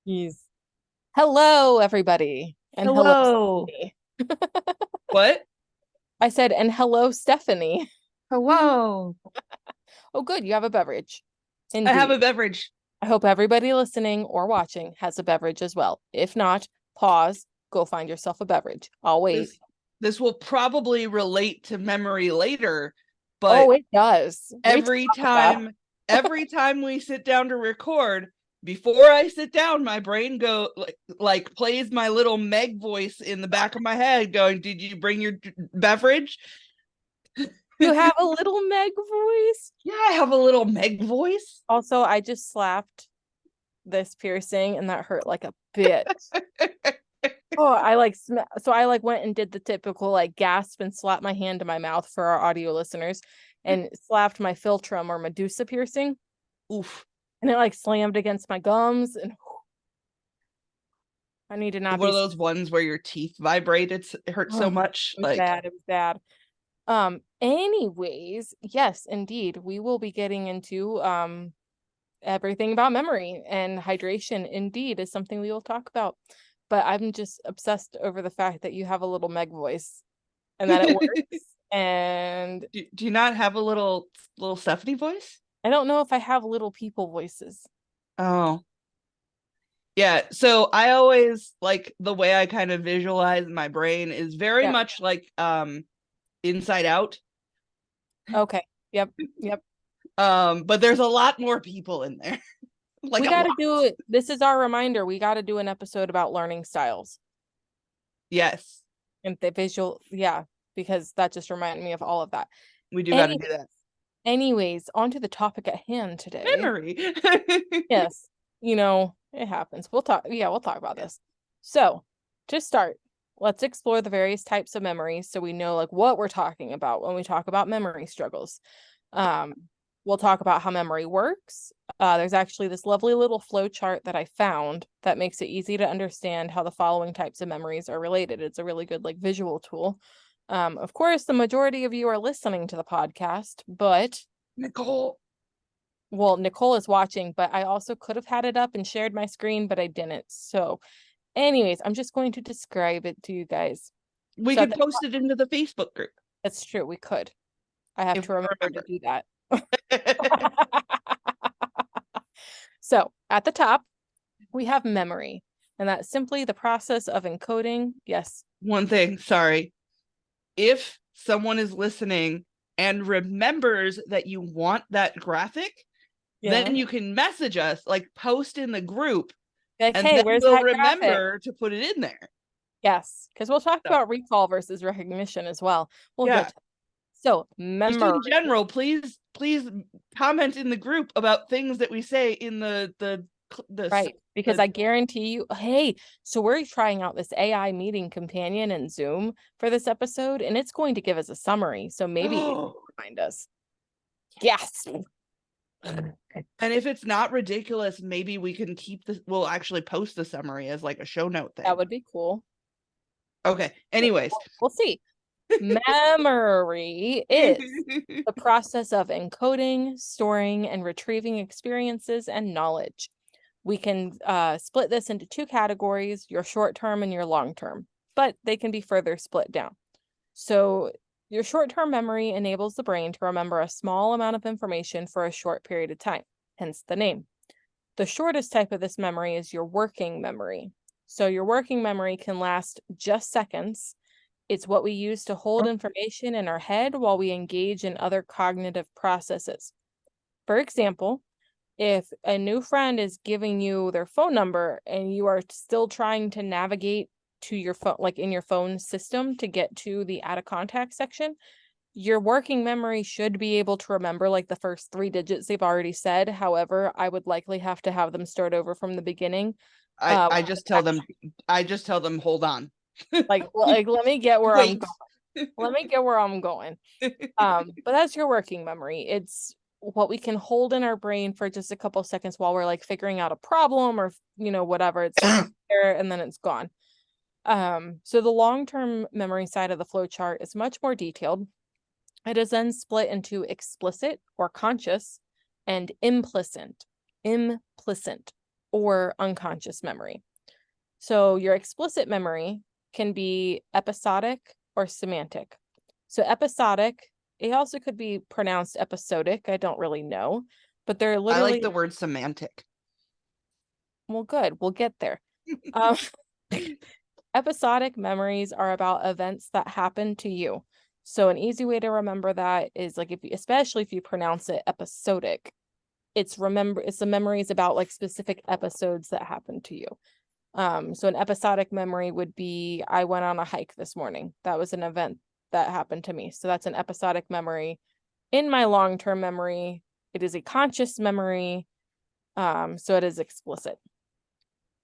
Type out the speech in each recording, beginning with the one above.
Jeez. Hello, everybody. And hello, Hello. Stephenie. What? I said, and hello, Stephenie. Hello. Oh, good. You have a beverage. I have Indeed. a beverage. I hope everybody listening or watching has a beverage as well. If not, pause, go find yourself a beverage. I'll wait. This will probably relate to memory later, but Oh, it does. We every talked about time every time we sit down to record, before I sit down, my brain like plays my little Meg voice in the back of my head going, "Did you bring your beverage?" you have a little Meg voice. Yeah, I have a little Meg voice. Also, I just slapped this piercing and that hurt like a bit. Oh, so I like went and did the typical like gasp and slap my hand to my mouth for our audio listeners and slapped my philtrum or Medusa piercing Oof. and it like slammed against my gums and I need to not One be of those ones where your teeth vibrate. It hurts so oh, much. it was Like, bad. It was bad. Anyways, yes, indeed, we will be getting into everything about memory and hydration indeed is something we will talk about. But I'm just obsessed over the fact that you have a little Meg voice and that it works. And do you not have a little Stephanie voice? I don't know if I have little people voices. Oh, yeah. So I always like the way I kind of visualize my brain is very Yeah. much like Inside Out. Okay. Yep. Yep. But there's a lot more people in there. Like We a got lot. to do it. This is our reminder. We got to do an episode about learning styles Yes, and the visual. Yeah, because that just reminded me of all of that. we do got to Any, do that. anyways, on to the topic at hand today. Memory. Yes, it happens. We'll talk. Yeah, we'll talk about Yeah. this. So, to start, let's explore the various types of memories so we know like what we're talking about when we talk about memory struggles. Um, we'll talk about how memory works. There's actually this lovely little flow chart that I found that makes it easy to understand how the following types of memories are related. It's a really good like visual tool. Of course, the majority of you are listening to the podcast, but Nicole. well, Nicole is watching, but I also could have had it up and shared my screen, but I didn't. So, anyways, I'm just going to describe it to you guys. We So could post it into the Facebook group that's true. We could. I have if to we remember to remember. do that. So, at the top, we have memory, and that's simply the process of encoding. Yes. One thing, sorry. If someone is listening and remembers that you want that graphic, Yeah. then you can message us, like post in the group, Like, and hey, then where's we'll that graphic? remember to put it in there. Yes, because we'll talk So, about recall versus recognition as well. We'll get yeah. to so Just in memory. general, please comment in the group about things that we say in Right. Because the I guarantee you, hey, so we're trying out this AI meeting companion in Zoom for this episode, and it's going to give us a summary. So maybe it oh. will remind us. Yes. And if it's not ridiculous, maybe we can keep this. We'll actually post the summary as like a show note That thing. would be cool. Okay. Anyways. We'll see. Memory is the process of encoding, storing, and retrieving experiences and knowledge. We can split this into two categories, your short term and your long term, but they can be further split down. So your short-term memory enables the brain to remember a small amount of information for a short period of time, hence the name. The shortest type of this memory is your working memory. So your working memory can last just seconds. It's what we use to hold information in our head while we engage in other cognitive processes. For example, if a new friend is giving you their phone number and you are still trying to navigate to your phone, like in your phone system to get to the out of contact section, your working memory should be able to remember like the first three digits they've already said. However, I would likely have to have them start over from the beginning. I Uh, I just tell them I just tell them hold on. like let me get where I'm Wait. going. Let me get where I'm going. But that's your working memory. It's what we can hold in our brain for just a couple seconds while we're like figuring out a problem or whatever. It's just there and then it's gone. So the long-term memory side of the flow chart is much more detailed. It is then split into explicit or conscious and implicit. Implicit. or unconscious memory. So your explicit memory can be episodic or semantic. So episodic, it also could be pronounced episodic. I don't really know, but they're I literally, like the word semantic. well, good. We'll get there. Um, episodic memories are about events that happen to you. So an easy way to remember that is like if you, especially if you pronounce it episodic, it's the memories about like specific episodes that happened to you. So an episodic memory would be I went on a hike this morning. That was an event that happened to me. So that's an episodic memory. In my long-term memory, it is a conscious memory. So it is explicit.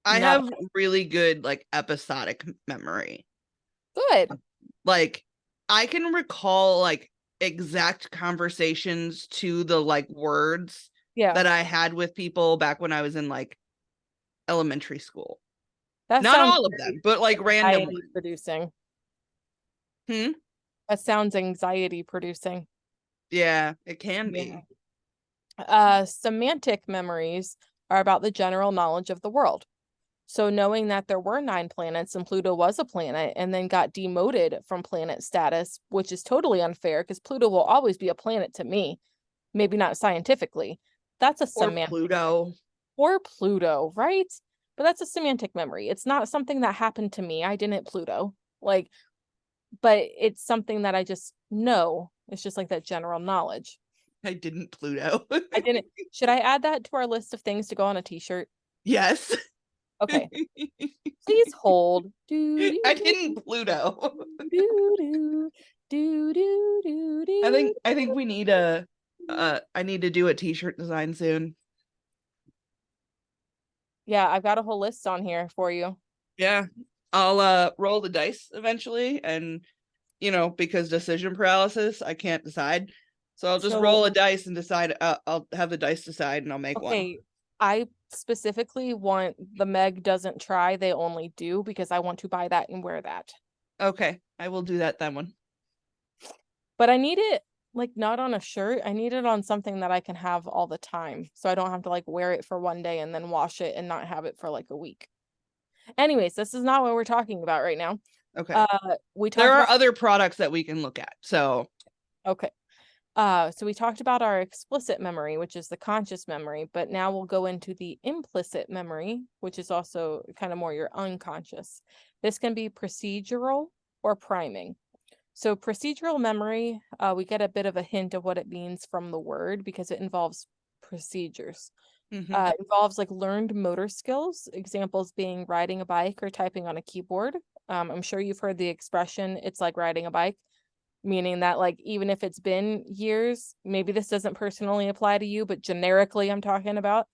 I Now, have really good like episodic memory. good. Like I can recall like exact conversations to the like words Yeah, that I had with people back when I was in like elementary school. that Not sounds all of very them, but like random anxiety ones. producing. Hmm? That sounds anxiety producing. Yeah, it can Yeah. be. Semantic memories are about the general knowledge of the world. So knowing that there were 9 planets and Pluto was a planet and then got demoted from planet status, which is totally unfair because Pluto will always be a planet to me, maybe not scientifically. That's a Or semantic. Pluto. Or Pluto, right? But that's a semantic memory. It's not something that happened to me. I didn't Pluto. Like, but it's something that I just know. It's just like that general knowledge. I didn't Pluto. I didn't. Should I add that to our list of things to go on a t-shirt? Yes. Okay. Please hold. Do, do, I do, didn't Pluto. do, do, do, do, do, do. I think we need a I need to do a t-shirt design soon. Yeah, I've got a whole list on here for you. Yeah. I'll roll the dice eventually, and because decision paralysis, I can't decide. So I'll just roll a So, dice and decide. I'll have the dice decide and I'll make one. okay, I specifically want the Meg doesn't try, they only do because I want to buy that and wear that. Okay, I will do that one. But I need it like not on a shirt. I need it on something that I can have all the time. So I don't have to like wear it for one day and then wash it and not have it for like a week. Anyways, this is not what we're talking about right now. Okay. We There talked are about other products that we can look at. So okay. So we talked about our explicit memory, which is the conscious memory, but now we'll go into the implicit memory, which is also kind of more your unconscious. This can be procedural or priming. So procedural memory, we get a bit of a hint of what it means from the word because it involves procedures. It involves like learned motor skills, examples being riding a bike or typing on a keyboard. I'm sure you've heard the expression, it's like riding a bike, meaning that like even if it's been years, maybe this doesn't personally apply to you, but generically I'm talking about,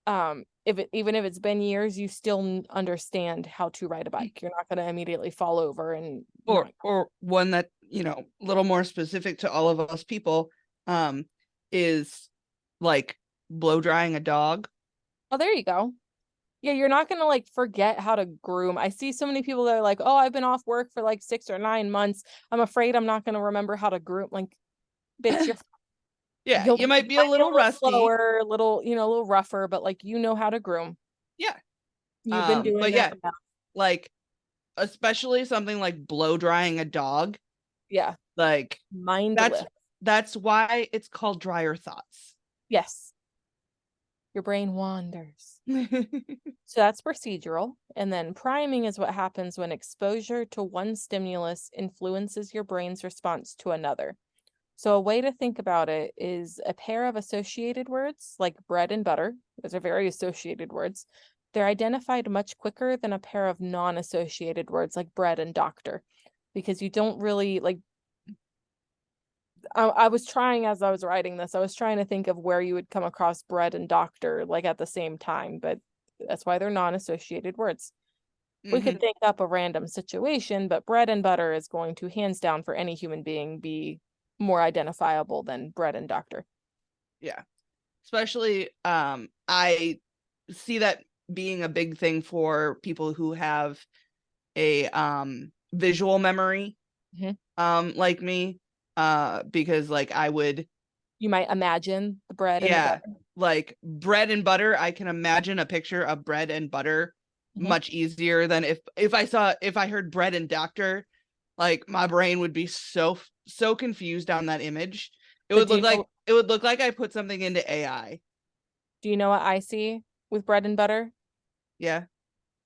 even if it's been years, you still understand how to ride a bike. You're not going to immediately fall over and or one that a little more specific to all of us people is like blow drying a dog. oh, there you go. Yeah, you're not gonna like forget how to groom. I see so many people that are like, oh, I've been off work for like 6 or 9 months. I'm afraid I'm not gonna remember how to groom. Like, bitch, Yeah, you you might be a might be a little little rusty. slower, a little rougher, but like you know how to groom. Yeah. You've been doing But that yeah, enough. like especially something like blow drying a dog. Yeah. Like Mindless. that's why it's called dryer thoughts. Yes. Your brain wanders. So that's procedural. And then priming is what happens when exposure to one stimulus influences your brain's response to another. So a way to think about it is a pair of associated words like bread and butter. Those are very associated words. They're identified much quicker than a pair of non-associated words like bread and doctor, because you don't really like. I was trying as I was writing this, I was trying to think of where you would come across bread and doctor like at the same time, but that's why they're non-associated words. We could think up a random situation, but bread and butter is going to hands down for any human being be more identifiable than bread and doctor. Yeah. Especially I see that being a big thing for people who have a visual memory like me because like I would You might imagine the bread and the Yeah, butter. like bread and butter. I can imagine a picture of bread and butter Mhm. much easier than if I heard bread and doctor, like my brain would be so confused on that image. It But would look like I put something into AI. do you know what I see with bread and butter? Yeah.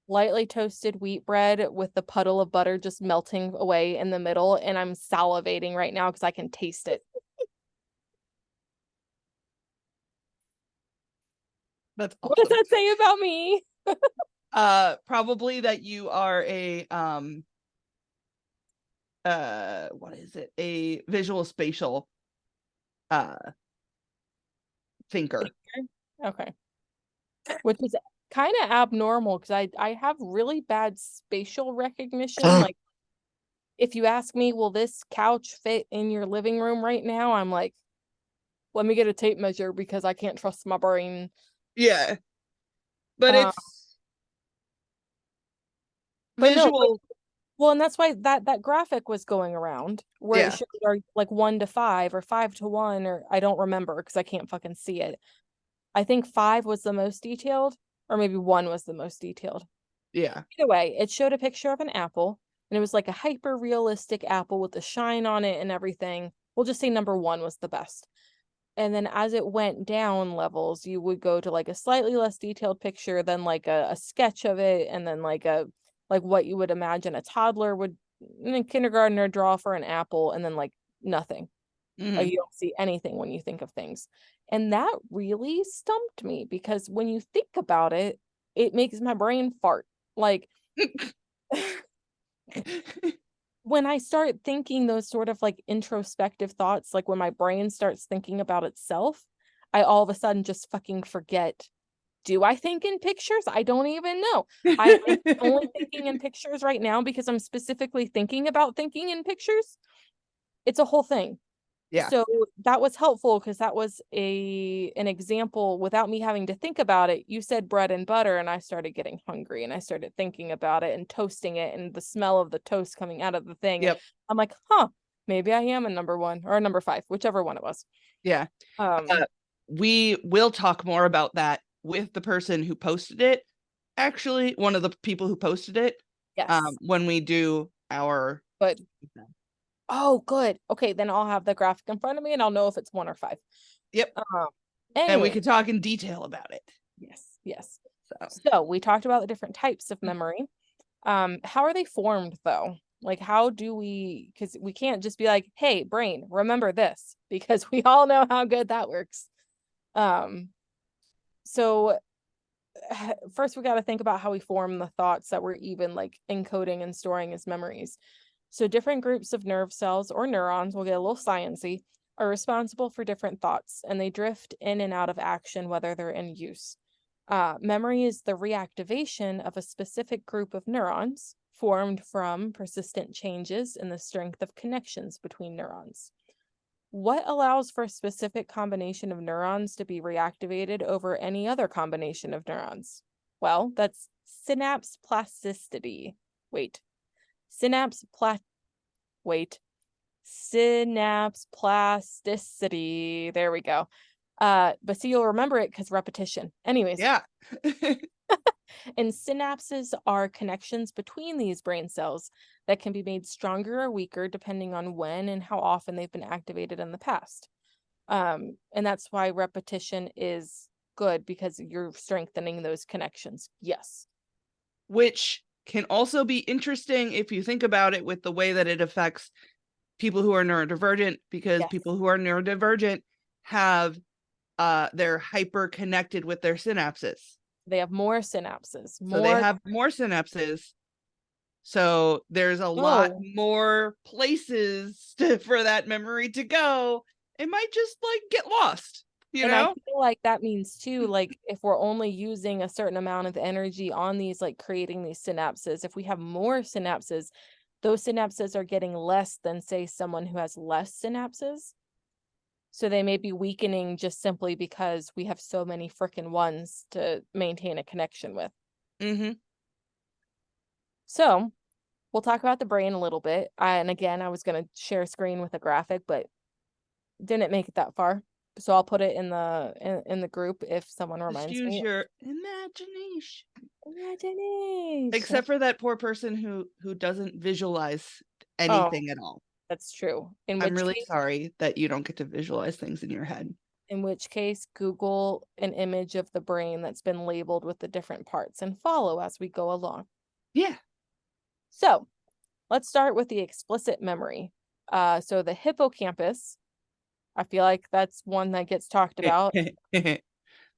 Lightly toasted wheat bread with the puddle of butter just melting away in the middle, and I'm salivating right now because I can taste it. That's What does awesome. that say about me? Probably that you are a what is it? A visual spatial uh thinker. Okay. Which is kind of abnormal because I have really bad spatial recognition. Like, if you ask me, will this couch fit in your living room right now? I'm like, let me get a tape measure because I can't trust my brain. Yeah. But Uh, it's but no, visual. well, and that's why that graphic was going around where it Yeah. showed our like 1 to 5 or 5 to 1, or I don't remember because I can't fucking see it. I think 5 was the most detailed, or maybe 1 was the most detailed. Yeah. Either way, it showed a picture of an apple, and it was like a hyper realistic apple with the shine on it and everything. We'll just say number 1 was the best. And then as it went down levels, you would go to like a slightly less detailed picture, then like a sketch of it, and then like what you would imagine a toddler would in kindergartner draw for an apple, and then like nothing. Like Mhm. you don't see anything when you think of things. And that really stumped me because when you think about it, it makes my brain fart. Like when I start thinking those sort of like introspective thoughts, like when my brain starts thinking about itself, I all of a sudden just fucking forget. Do I think in pictures? I don't even know. I'm only thinking in pictures right now because I'm specifically thinking about thinking in pictures. It's a whole thing. Yeah. So that was helpful because that was an example without me having to think about it. You said bread and butter, and I started getting hungry, and I started thinking about it and toasting it and the smell of the toast coming out of the thing. And Yep. I'm like, huh, maybe I am a number 1 or a number 5, whichever one it was. Yeah. Um, Uh, we will talk more about that with the person who posted it. Actually, one of the people who posted it. yes, When we do our. but oh, good. Okay, then I'll have the graphic in front of me, and I'll know if it's 1 or 5. Yep. Um, And we anyway, could talk in detail about it. yes, yes. So So we talked about the different types of memory. How are they formed though? Like, how do we, because we can't just be like, hey, brain, remember this, because we all know how good that works. Um, so first we got to think about how we form the thoughts that we're even like encoding and storing as memories. So different groups of nerve cells or neurons, we'll get a little sciencey, are responsible for different thoughts, and they drift in and out of action whether they're in use. Memory is the reactivation of a specific group of neurons formed from persistent changes in the strength of connections between neurons. What allows for a specific combination of neurons to be reactivated over any other combination of neurons? Well, that's synapse plasticity. Wait, synapse pla wait, synapse plasticity. There we go. But see, you'll remember it because repetition. Anyways, yeah. and synapses are connections between these brain cells that can be made stronger or weaker depending on when and how often they've been activated in the past. And that's why repetition is good because you're strengthening those connections. Yes. Which can also be interesting if you think about it with the way that it affects people who are neurodivergent, because Yes. people who are neurodivergent have they're hyper connected with their synapses. They have more synapses, So they more. have more synapses. So there's a lot Oh, more places for that memory to go. It might just like get lost, you and I know? feel like that means too, like if we're only using a certain amount of energy on these, like creating these synapses, if we have more synapses, those synapses are getting less than, say, someone who has less synapses. So they may be weakening just simply because we have so many freaking ones to maintain a connection with. Mm-hmm. So we'll talk about the brain a little bit. And again, I was going to share a screen with a graphic, but didn't make it that far. So I'll put it in the group if someone Just reminds use me. your imagination. Imagination. Except for that poor person who doesn't visualize Oh, anything at all. that's true. In I'm which really case, sorry that you don't get to visualize things in your head. Google an image of the brain that's been labeled with the different parts and follow as we go along. Yeah. So let's start with the explicit memory. So the hippocampus, I feel like that's one that gets talked about.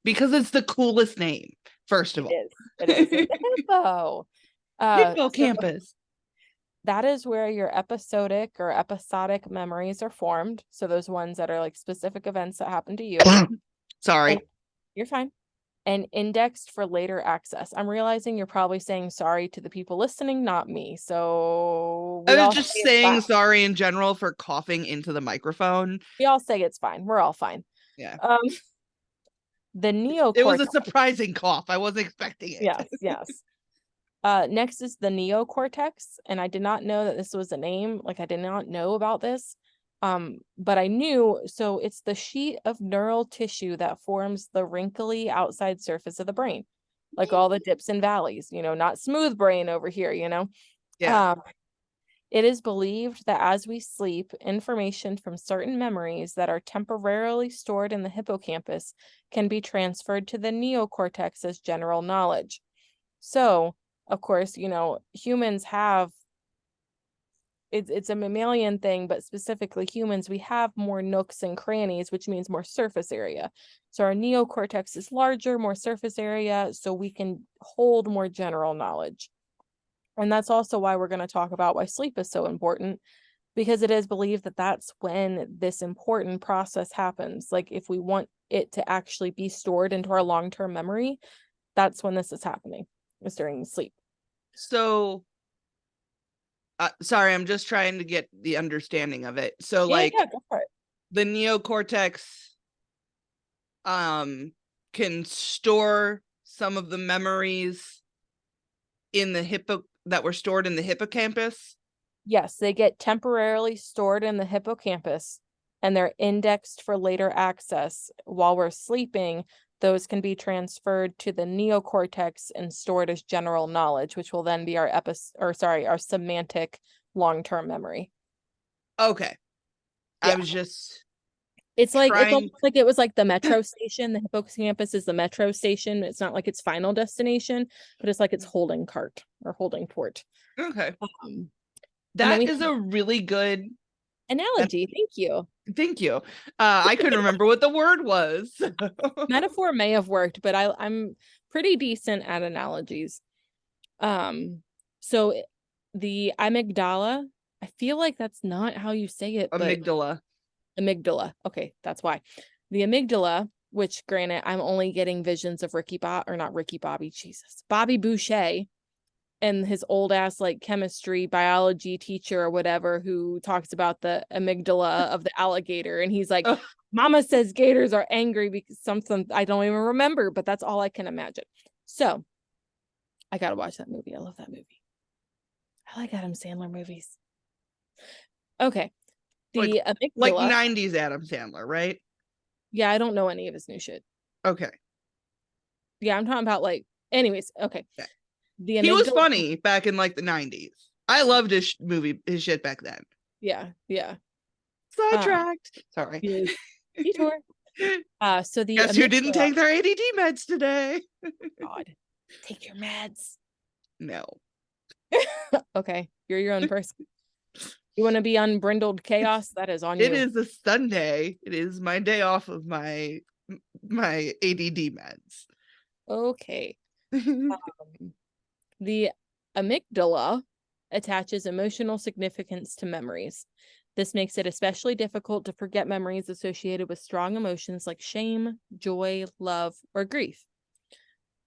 Because it's the coolest name, first of all. It is. It's a hippo. So Hippocampus. that is where your episodic or episodic memories are formed. So those ones that are like specific events that happen to you. Sorry. And you're fine. And indexed for later access. I'm realizing you're probably saying sorry to the people listening, not me. So I was just saying sorry in general for coughing into the microphone. We all say it's fine. We're all fine. Yeah. The neocortex. It was a surprising cough. I wasn't expecting it. Yes. Next is the neocortex, and I did not know that this was a name. Like I did not know about this. But I knew, so it's the sheet of neural tissue that forms the wrinkly outside surface of the brain. Like all the dips and valleys, not smooth brain over here, Yeah. It is believed that as we sleep, information from certain memories that are temporarily stored in the hippocampus can be transferred to the neocortex as general knowledge. So, of course, humans have it's a mammalian thing, but specifically humans, we have more nooks and crannies, which means more surface area. So our neocortex is larger, more surface area, so we can hold more general knowledge. And that's also why we're going to talk about why sleep is so important, because it is believed that that's when this important process happens. Like if we want it to actually be stored into our long-term memory, that's when this is happening, is during sleep. So sorry, I'm just trying to get the understanding of it. So Yeah, go for it. The neocortex can store some of the memories in the that were stored in the hippocampus. Yes, they get temporarily stored in the hippocampus and they're indexed for later access. While we're sleeping, those can be transferred to the neocortex and stored as general knowledge, which will then be our semantic long-term memory. Okay. Yeah. I was just it's almost like it was like the metro station. The hippocampus is the metro station. It's not like its final destination, but it's like its holding cart or holding port. Okay. That is a really good analogy. Thank you. I couldn't remember what the word was. Metaphor may have worked, but I'm pretty decent at analogies. So the amygdala, I feel like that's not how you say it. Amygdala. Amygdala. Okay, that's why. The amygdala, which granted, I'm only getting visions of Bobby Boucher and his old ass like chemistry biology teacher or whatever, who talks about the amygdala of the alligator, and he's like, mama says gators are angry because something I don't even remember, but that's all I can imagine. So I gotta watch that movie. I love that movie. I like Adam Sandler movies. Okay. The amygdala, like 90s Adam Sandler, right? Yeah, I don't know any of his new shit. Okay. Yeah, I'm talking about anyways, okay. He was funny back in like the 90s. I loved his shit back then. Yeah. Sidetracked. Sorry. Detour. So the guess who didn't take their ADD meds today? God, take your meds. No. Okay, you're your own person. You want to be unbrindled chaos? That is on you. It is a Sunday. It is my day off of my ADD meds. Okay. The amygdala attaches emotional significance to memories. This makes it especially difficult to forget memories associated with strong emotions like shame, joy, love, or grief.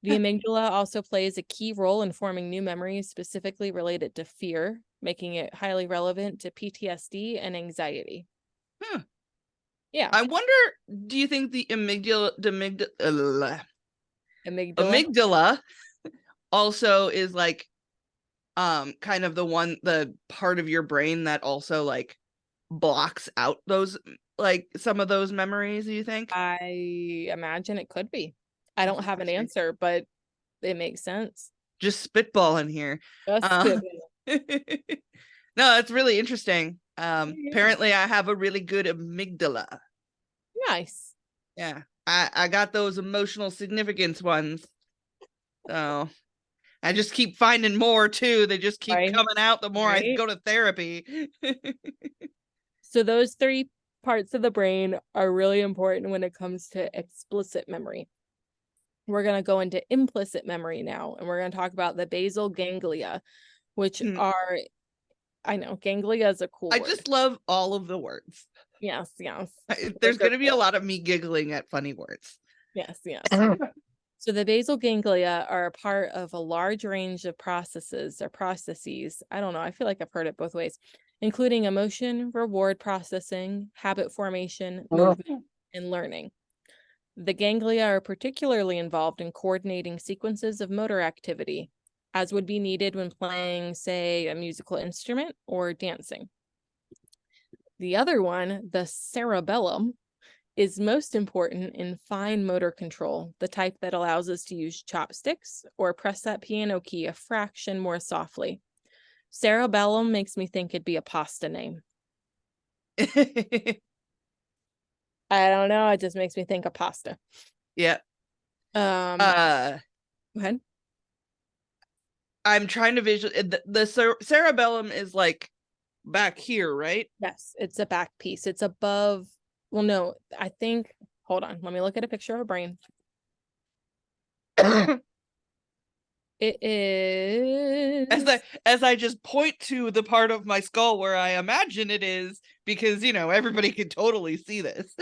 The amygdala also plays a key role in forming new memories specifically related to fear, making it highly relevant to PTSD and anxiety. Yeah. I wonder, do you think the amygdala also is like kind of the part of your brain that also like blocks out those like some of those memories, you think? I imagine it could be. I That's don't have an interesting. answer, but it makes sense. Just spitballing here. Just Uh, spit. no, that's really interesting. Yeah. Apparently I have a really good amygdala. Nice. Yeah. I got those emotional significance ones. So I just keep finding more too. They just keep Right. coming out the more I Right. go to therapy. So those three parts of the brain are really important when it comes to explicit memory. We're going to go into implicit memory now, and we're going to talk about the basal ganglia, which are, I know, ganglia is a cool I word. just love all of the words. Yes, yes. There's They're going to be a cool. lot of me giggling at funny words. Yes, yes. So the basal ganglia are a part of a large range of processes or processes. I don't know. I feel like I've heard it both ways, including emotion, reward processing, habit formation, movement, and learning. The ganglia are particularly involved in coordinating sequences of motor activity, as would be needed when playing, say, a musical instrument or dancing. The other one, the cerebellum, is most important in fine motor control, the type that allows us to use chopsticks or press that piano key a fraction more softly. Cerebellum makes me think it'd be a pasta name. I don't know, it just makes me think of pasta. Yeah. Um, Uh Go ahead. I'm trying to visual the cerebellum is like back here, right? Yes, it's a back piece. It's above, well, no, I think, hold on, let me look at a picture of a brain. It as is I just point to the part of my skull where I imagine it is, because everybody can totally see this.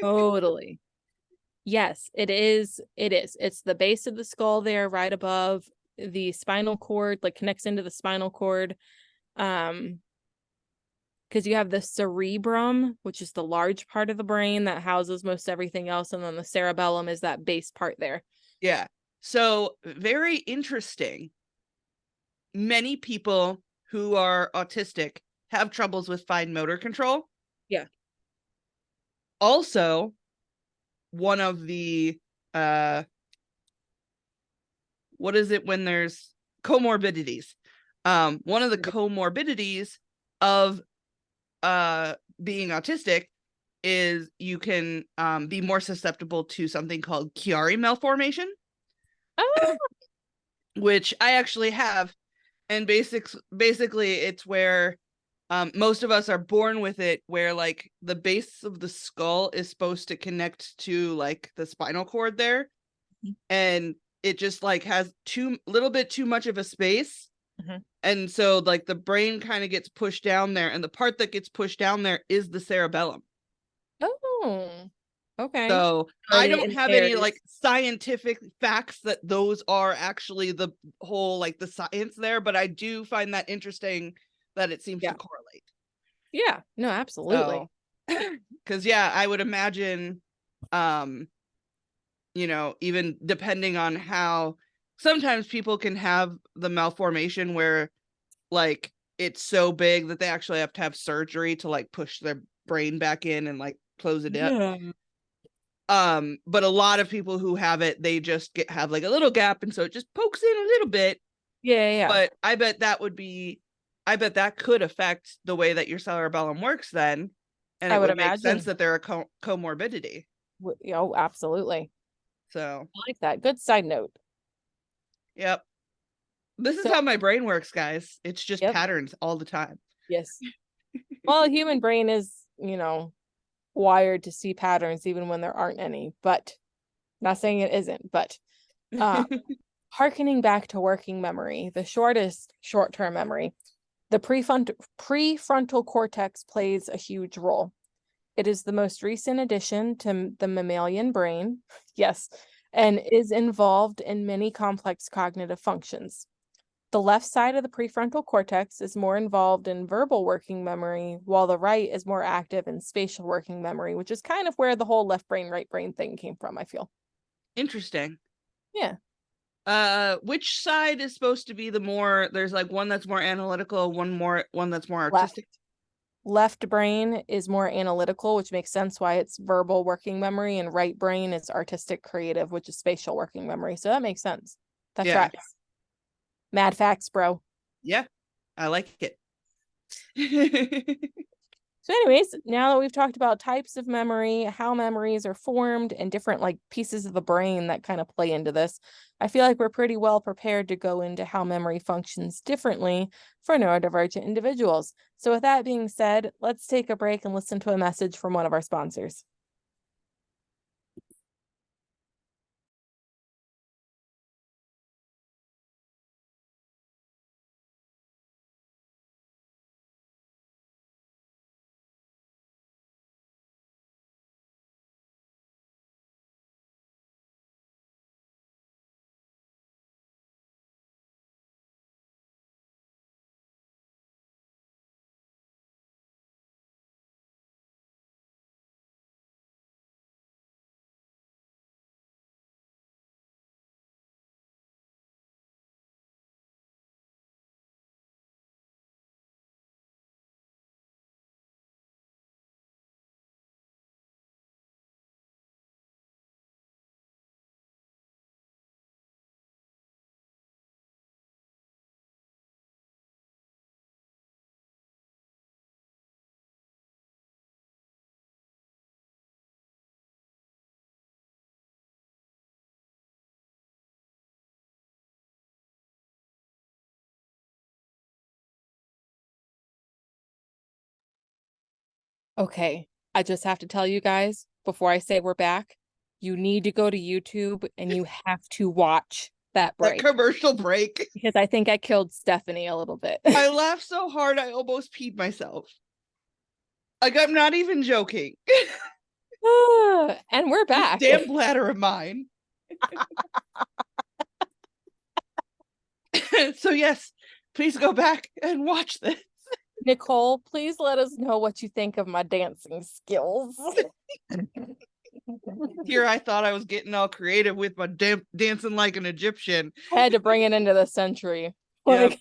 totally. Yes, it is. It is. It's the base of the skull there, right above the spinal cord, like connects into the spinal cord. Because you have the cerebrum, which is the large part of the brain that houses most everything else, and then the cerebellum is that base part there. Yeah. So very interesting. Many people who are autistic have troubles with fine motor control. Yeah. Also, one of the what is it when there's comorbidities? One of the comorbidities of being autistic is you can be more susceptible to something called Chiari malformation, Oh, which I actually have. And basically it's where most of us are born with it, where like the base of the skull is supposed to connect to like the spinal cord there, and it just like has too little bit too much of a space. And so like the brain kind of gets pushed down there, and the part that gets pushed down there is the cerebellum. oh, okay. So And I it don't have any impairs. like scientific facts that those are actually the whole like the science there, but I do find that interesting that it seems to Yeah. correlate. Yeah. No, absolutely. So because yeah, I would imagine um even depending on how sometimes people can have the malformation where like it's so big that they actually have to have surgery to like push their brain back in and like close it up. Yeah. But a lot of people who have it, they just have like a little gap, and so it just pokes in a little bit. Yeah. Yeah. But I bet that could affect the way that your cerebellum works then, and I it would would make sense imagine. that they're a comorbidity. Oh, absolutely. So I like that. Good side note. yep, this is So, how my brain works, guys. It's just yep. patterns all the time. Yes. Well, a human brain is, wired to see patterns even when there aren't any, but not saying it isn't, but harkening back to working memory, the shortest short-term memory, the prefrontal cortex plays a huge role. It is the most recent addition to the mammalian brain, yes, and is involved in many complex cognitive functions. The left side of the prefrontal cortex is more involved in verbal working memory, while the right is more active in spatial working memory, which is kind of where the whole left brain, right brain thing came from, I feel. Interesting. Yeah. Which side is supposed to be the more? There's like one that's more analytical, one that's more Left. artistic. Left brain is more analytical, which makes sense why it's verbal working memory, and right brain is artistic creative, which is spatial working memory. So that makes sense. That Yeah. tracks. Mad facts, bro. Yeah, I like it. So anyways, now that we've talked about types of memory, how memories are formed, and different like pieces of the brain that kind of play into this, I feel like we're pretty well prepared to go into how memory functions differently for neurodivergent individuals. So with that being said, let's take a break and listen to a message from one of our sponsors. Okay, I just have to tell you guys before I say we're back, you need to go to YouTube and you have to watch that That break commercial break. because I think I killed Stephenie a little bit. I laughed so hard I almost peed myself. Like, I'm not even joking. And we're This back. damn bladder of mine. So yes, please go back and watch this. Nicole, please let us know what you think of my dancing skills. Here I thought I was getting all creative with my dancing like an Egyptian. I had to bring it into the century. Yep.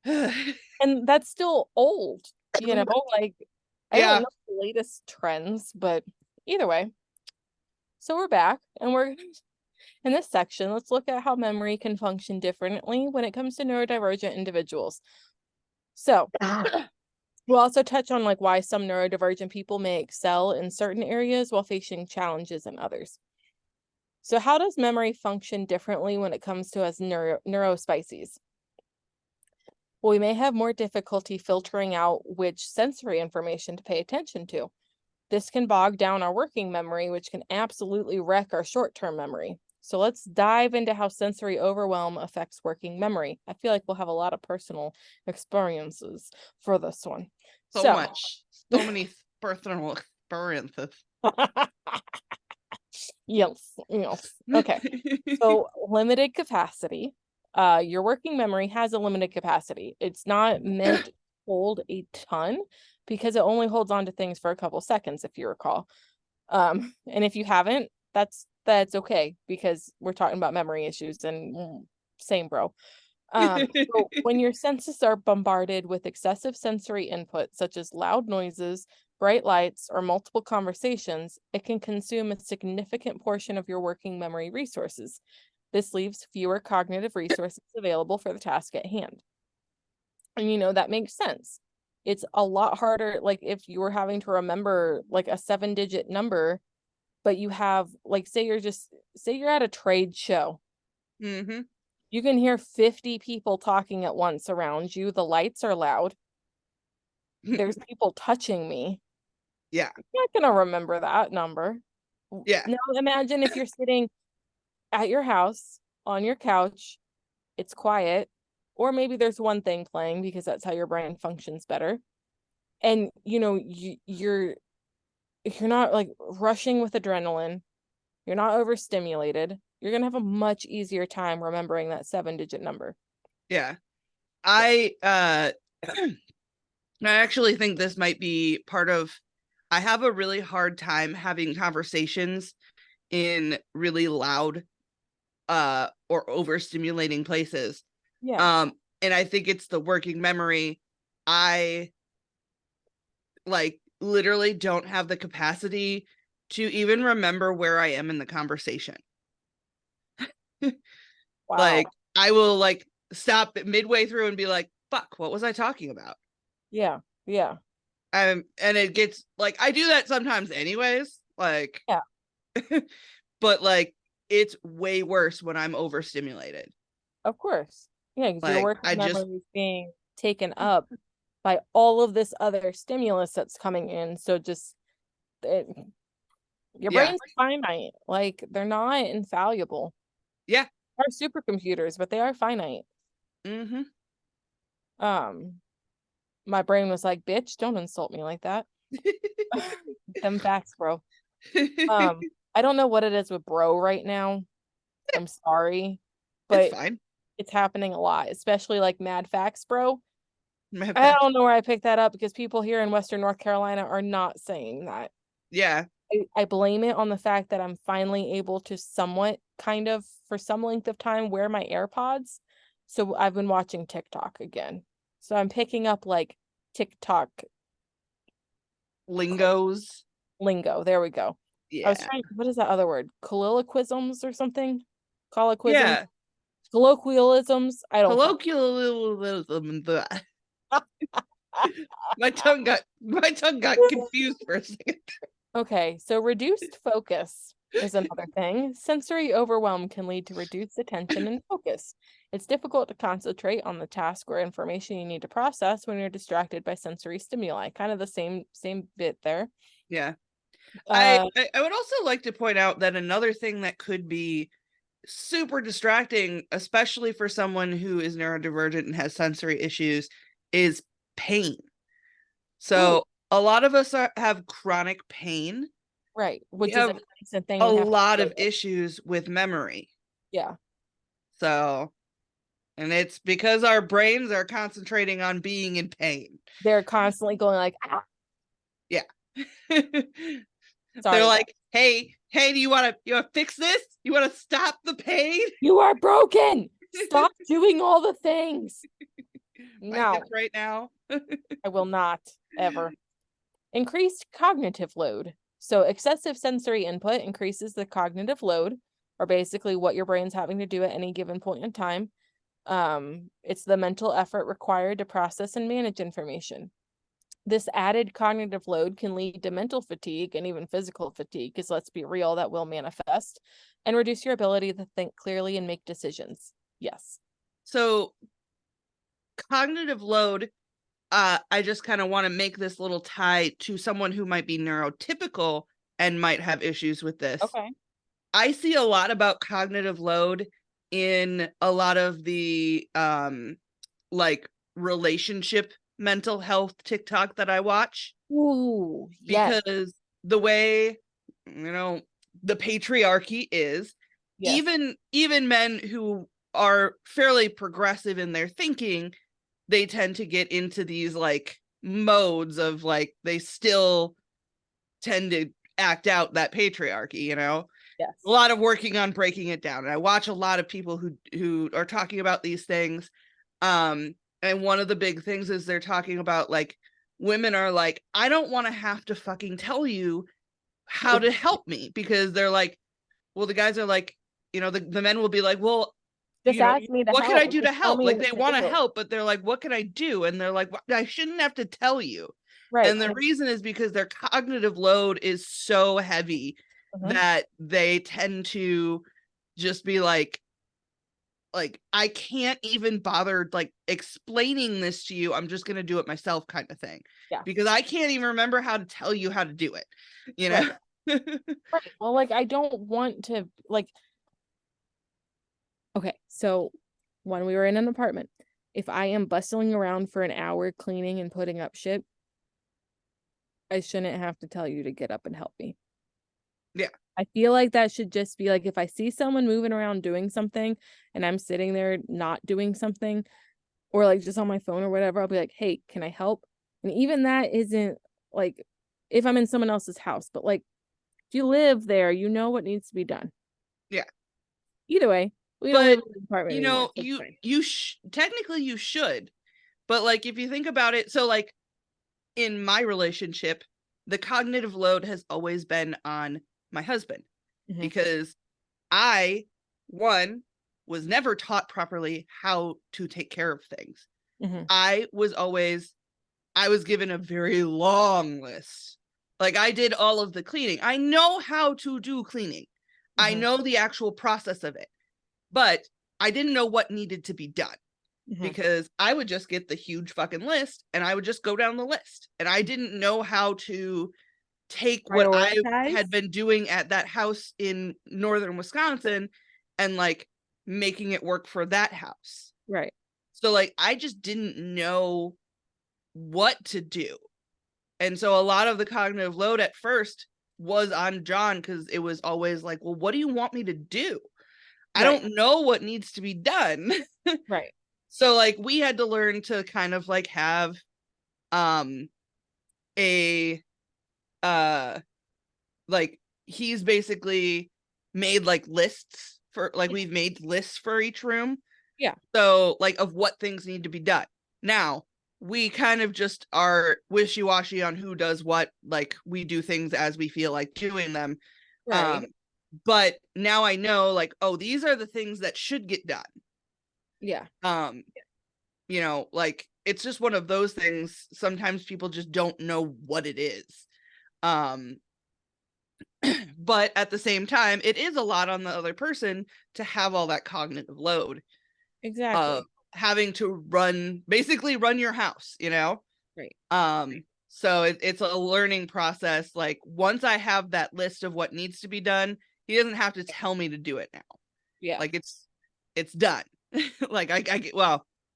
Like, and that's still old, you know, like I Yeah. don't know the latest trends, but either way. So we're back and we're in this section, let's look at how memory can function differently when it comes to neurodivergent individuals. So we'll also touch on like why some neurodivergent people may excel in certain areas while facing challenges in others. So how does memory function differently when it comes to us neurospices? Well, we may have more difficulty filtering out which sensory information to pay attention to. This can bog down our working memory, which can absolutely wreck our short-term memory. So let's dive into how sensory overwhelm affects working memory. I feel like we'll have a lot of personal experiences for this one. So much. So many personal experiences. Yes. Okay. So limited capacity. Your working memory has a limited capacity. It's not meant to hold a ton because it only holds on to things for a couple seconds, if you recall. And if you haven't, that's okay because we're talking about memory issues and same, bro. So when your senses are bombarded with excessive sensory input, such as loud noises, bright lights, or multiple conversations, it can consume a significant portion of your working memory resources. This leaves fewer cognitive resources available for the task at hand. And that makes sense. It's a lot harder, like if you were having to remember like a 7-digit number, but you have like say you're at a trade show. Mm-hmm. You can hear 50 people talking at once around you. The lights are loud. There's people touching me. Yeah. I'm not gonna remember that number. Yeah. Now imagine if you're sitting at your house on your couch, it's quiet, or maybe there's one thing playing because that's how your brain functions better. And you're not like rushing with adrenaline. You're not overstimulated. You're gonna have a much easier time remembering that 7-digit number. Yeah. I I actually think this might be part of I have a really hard time having conversations in really loud or overstimulating places. Yeah. And I think it's the working memory. I like literally don't have the capacity to even remember where I am in the conversation. Wow. Like I will like stop midway through and be like, fuck, what was I talking about? Yeah. Yeah. And it gets like, I do that sometimes anyways, like, Yeah. but like it's way worse when I'm overstimulated. Of course. Yeah, because your Like working I just, memory is being taken up by all of this other stimulus that's coming in. So just it, your yeah, brain's finite. Like they're not infallible. yeah. They're supercomputers, but they are finite. Mm-hmm. Um, my brain was like, bitch, don't insult me like that. Them facts, bro. I don't know what it is with bro right now. I'm sorry, It's but fine. it's happening a lot, especially like mad facts, bro. My I fact. don't know where I picked that up because people here in Western North Carolina are not saying that. Yeah. I blame it on the fact that I'm finally able to somewhat kind of for some length of time wear my AirPods. So I've been watching TikTok again. So I'm picking up like TikTok Lingos. lingo. There we go. I was Yeah. trying, what is that other word? Colloquialisms or something? Colloquisms? Yeah. Colloquialisms? I don't fuck. Colloquialism. My tongue got confused for a second. Okay, so reduced focus is another thing. Sensory overwhelm can lead to reduced attention and focus. It's difficult to concentrate on the task or information you need to process when you're distracted by sensory stimuli. Kind of the same bit there. Yeah. I, Uh, I I would also like to point out that another thing that could be super distracting, especially for someone who is neurodivergent and has sensory issues, is pain. ooh, So a lot of us have chronic pain. right, We which is a have constant thing a we have to lot deal of with. issues with memory. Yeah, So, and it's because our brains are concentrating on being in pain. they're constantly going like, ah, Yeah. They're sorry, guys. like, hey, do you want to fix this? You want to stop the pain? You are broken. Stop doing all the things. My No, hips right now. I will not ever. Increased cognitive load. So excessive sensory input increases the cognitive load, or basically what your brain's having to do at any given point in time. It's the mental effort required to process and manage information. This added cognitive load can lead to mental fatigue and even physical fatigue, because let's be real, that will manifest, and reduce your ability to think clearly and make decisions. Yes. So cognitive load, I just kind of want to make this little tie to someone who might be neurotypical and might have issues with this. Okay. I see a lot about cognitive load in a lot of the like relationship mental health TikTok that I watch, Ooh, yes, because the way, you know, the patriarchy is, yes, even men who are fairly progressive in their thinking, they tend to get into these like modes of like they still tend to act out that patriarchy, a yes. lot of working on breaking it down. And I watch a lot of people who are talking about these things. And one of the big things is they're talking about like women are like, I don't want to have to fucking tell you how to help me, because they're like, well, the guys are like, the men will be like, well, Just ask me to what can I help. do to Just tell help? me Like what they to want to do. help, but they're like, what can I do? And they're like, I shouldn't have to tell you. Right. And the reason is because their cognitive load is so heavy Mhm. that they tend to just be like I can't even bother like explaining this to you. I'm just going to do it myself kind of thing. Yeah. Because I can't even remember how to tell you how to do it, you know? Right. Right. Well, like I don't want to like okay, so when we were in an apartment, if I am bustling around for an hour cleaning and putting up shit, I shouldn't have to tell you to get up and help me. Yeah. I feel like that should just be like if I see someone moving around doing something and I'm sitting there not doing something or like just on my phone or whatever, I'll be like, "Hey, can I help?" And even that isn't like if I'm in someone else's house, but like if you live there, you know what needs to be done. Yeah. Either way, we don't live But in an apartment anymore, so it's you fine. you technically you should. But like if you think about it, so like in my relationship, the cognitive load has always been on my husband because I, one, was never taught properly how to take care of things. I was given a very long list. Like, I did all of the cleaning. I know how to do cleaning. I know the actual process of it, but I didn't know what needed to be done because I would just get the huge fucking list and I would just go down the list. And I didn't know how to take what I had been doing at that house in northern Wisconsin and like making it work for that house. Right. So like I just didn't know what to do. And so a lot of the cognitive load at first was on John because it was always like, well, what do you want me to do? I don't know what needs to be done. Right. So like we had to learn to kind of like have a like he's basically made like lists for like we've made lists for each room. Yeah. So like of what things need to be done. Now, we kind of just are wishy-washy on who does what, like we do things as we feel like doing them. Right. But now I know like, oh, these are the things that should get done. Yeah. You know, like it's just one of those things. Sometimes people just don't know what it is. But at the same time, it is a lot on the other person to have all that cognitive load. Exactly. Having to basically run your house, you know? Right. So it's a learning process. Like once I have that list of what needs to be done, he doesn't have to tell me to do it now. Yeah. Like it's done. Like I get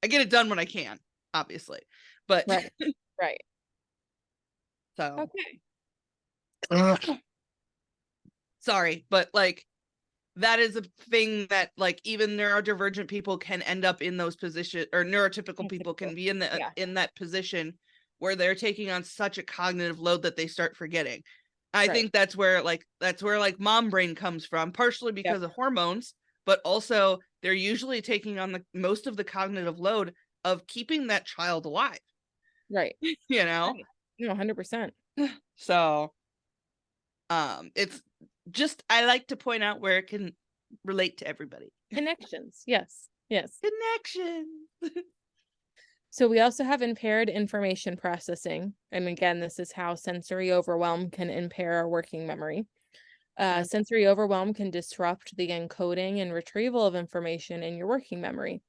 it done when I can, obviously. But right. So okay. Sorry, but like that is a thing that like even neurodivergent people can end up in those positions, or neurotypical people can be in that position where they're taking on such a cognitive load that they start forgetting. I think that's where like mom brain comes from, partially because of hormones, but also they're usually taking on the most of the cognitive load of keeping that child alive. Right. You know? Right. No, 100%. So it's just, I like to point out where it can relate to everybody. Connections. Yes. Connections. So we also have impaired information processing. And again, this is how sensory overwhelm can impair our working memory. Sensory overwhelm can disrupt the encoding and retrieval of information in your working memory.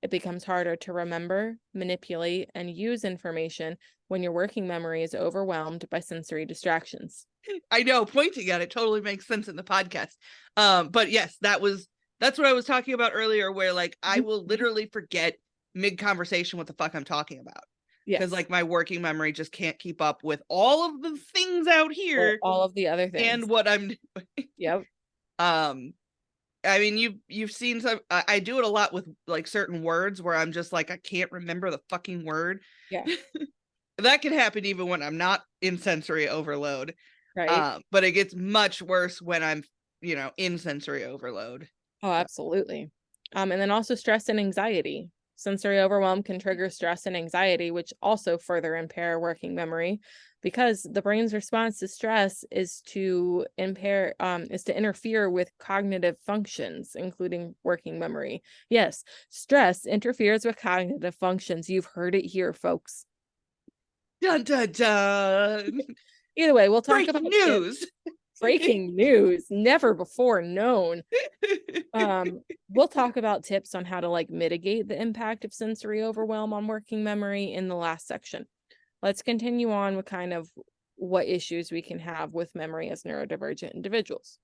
It becomes harder to remember, manipulate, and use information when your working memory is overwhelmed by sensory distractions. I know, pointing at it totally makes sense in the podcast. But yes, that's what I was talking about earlier, where like I will literally forget mid-conversation what the fuck I'm talking about. Because like my working memory just can't keep up with all of the things out here, all of the other things, and what I'm doing. Yep. I mean, you've seen some. I do it a lot with like certain words where I'm just like I can't remember the fucking word. Yeah. That can happen even when I'm not in sensory overload. Right. But it gets much worse when I'm, in sensory overload. Oh, absolutely. And then also stress and anxiety. Sensory overwhelm can trigger stress and anxiety, which also further impair working memory, because the brain's response to stress is to interfere with cognitive functions, including working memory. Yes, stress interferes with cognitive functions. You've heard it here, folks. Dun dun dun. Either way, we'll talk Breaking about news. Breaking news, never before known. We'll talk about tips on how to like mitigate the impact of sensory overwhelm on working memory in the last section. Let's continue on with kind of what issues we can have with memory as neurodivergent individuals.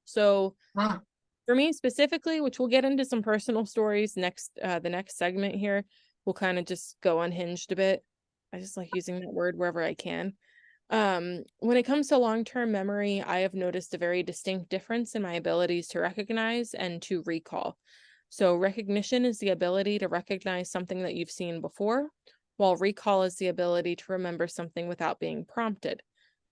So for me specifically, which we'll get into some personal stories the next segment here, we'll kind of just go unhinged a bit. I just like using that word wherever I can. When it comes to long-term memory, I have noticed a very distinct difference in my abilities to recognize and to recall. So recognition is the ability to recognize something that you've seen before, while recall is the ability to remember something without being prompted.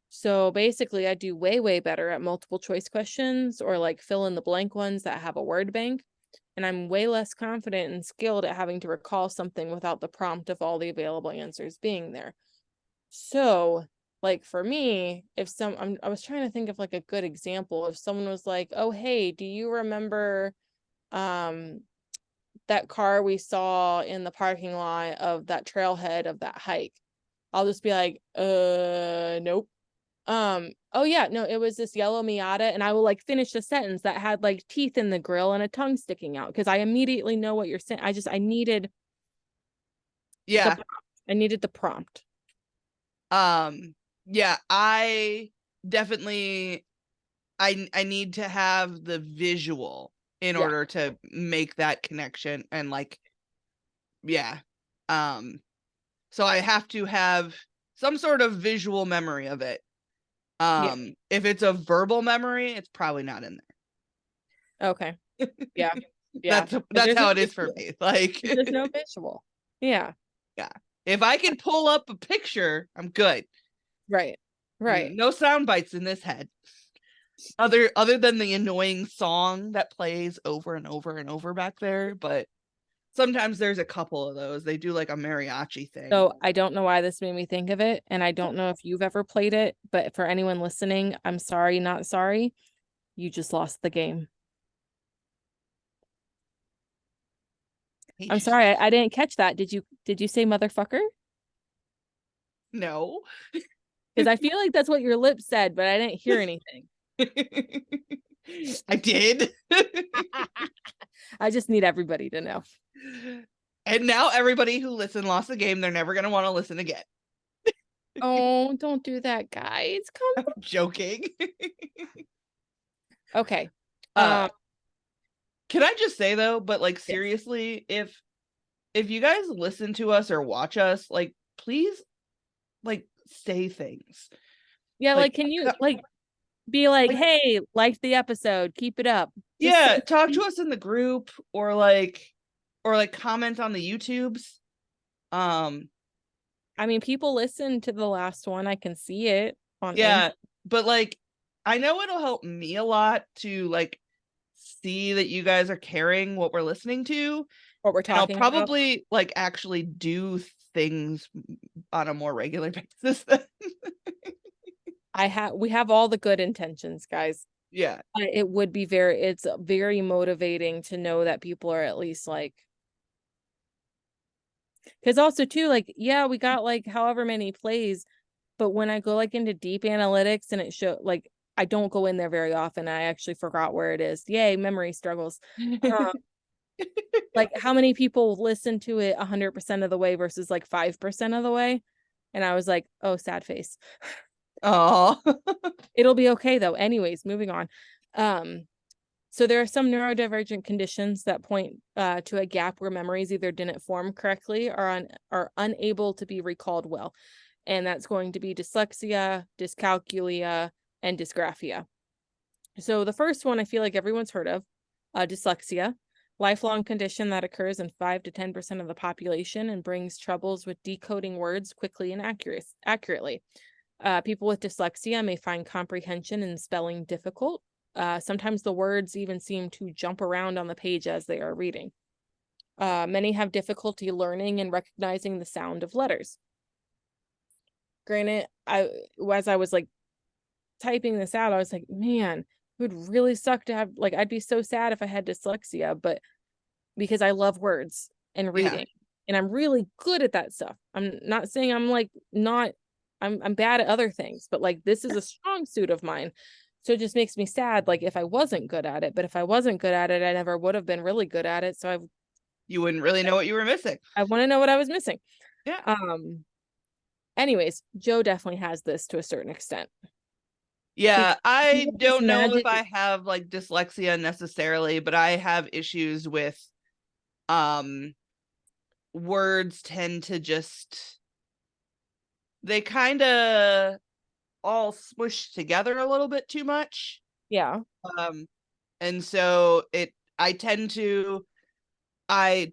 So basically, I do way, way better at multiple choice questions or like fill in the blank ones that have a word bank. And I'm way less confident and skilled at having to recall something without the prompt of all the available answers being there. So, like for me, if I was trying to think of like a good example. If someone was like, "Oh, hey, do you remember um that car we saw in the parking lot of that trailhead of that hike?" I'll just be like, nope. Oh yeah, no, it was this yellow Miata, and I will like finish the sentence that had like teeth in the grill and a tongue sticking out because I immediately know what you're saying. I needed the Yeah. prompt. I needed the prompt. Yeah, I definitely I need to have the visual in Yeah. order to make that connection and like yeah. Um so I have to have some sort of visual memory of it. Yeah. If it's a verbal memory, it's probably not in Okay. there. Yeah. Yeah. Because That's there's no how it is for visual. me. Like There's no visual. Yeah. yeah. If I can pull up a picture, I'm good. Right. Right. No sound bites in this head. Other than the annoying song that plays over and over and over back there, but sometimes there's a couple of those. They do like a mariachi thing. So I don't know why this made me think of it, and I don't know if you've ever played it, but for anyone listening, I'm sorry, not sorry. You just lost the game. I'm sorry, I didn't catch that. Did you say motherfucker? No. Because I feel like that's what your lips said, but I didn't hear anything. I did. I just need everybody to know. And now everybody who listened lost the game. They're never going to want to listen again. Oh, don't do that, guys. Come. I'm joking. Okay. Uh, can I just say though, but like Yes. seriously, if you guys listen to us or watch us, like please like say things. Yeah, like can you like be like, like hey, liked the episode, keep it up. Just yeah, say talk to us in the group or comment on the YouTubes. Um I mean, people listen to the last one. I can see it on yeah, but like I know it'll help me a lot to like see that you guys are caring what we're listening to, what we're and I'll talking about. probably like actually do things on a more regular basis then. We have all the good intentions, guys. Yeah. It would be it's very motivating to know that people are at least like, because also too, like, yeah, we got like however many plays, but when I go like into deep analytics and it show like I don't go in there very often. I actually forgot where it is. Yay, memory struggles. Um, like how many people listen to it 100% of the way versus like 5% of the way? And I was like, oh, sad face. Oh. It'll be okay though. Anyways, moving on. So there are some neurodivergent conditions that point to a gap where memories either didn't form correctly or are unable to be recalled well. And that's going to be dyslexia, dyscalculia, and dysgraphia. So the first one I feel like everyone's heard of, dyslexia, lifelong condition that occurs in 5 to 10% of the population and brings troubles with decoding words quickly and accurately. People with dyslexia may find comprehension and spelling difficult. Sometimes the words even seem to jump around on the page as they are reading. Many have difficulty learning and recognizing the sound of letters. Granted, as I was like typing this out, I was like, man, it would really suck to have like I'd be so sad if I had dyslexia, but because I love words and Yeah. reading and I'm really good at that stuff. I'm not saying I'm like not I'm bad at other things, but like this is a strong suit of mine. So it just makes me sad like if I wasn't good at it, but if I wasn't good at it, I never would have been really good at it. So You wouldn't really know what you were missing. I want to know what I was missing. Yeah. Anyways, Joe definitely has this to a certain extent. Yeah, I Just don't know imagine if I have like dyslexia necessarily, but I have issues with um words tend to just they kind of all smush together a little bit too much. yeah. Um and so it I tend to I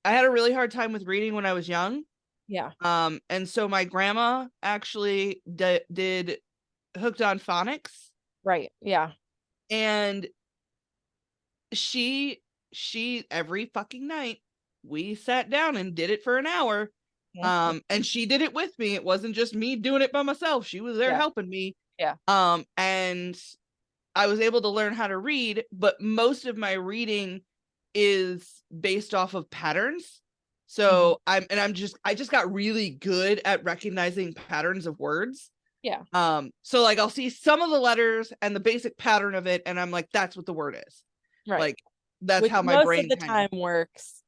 I had a really hard time with reading when I was young. Yeah. And so my grandma actually did hooked on phonics, Right. Yeah. and she every fucking night we sat down and did it for an hour, And she did it with me. It wasn't just me doing it by myself. She was there Yeah. helping me. Yeah. And I was able to learn how to read, but most of my reading is based off of patterns. So I just got really good at recognizing patterns of words. Yeah. So like I'll see some of the letters and the basic pattern of it, and I'm like, that's what the word is. Right. Like that's Which how my most of brain the kind of, time works,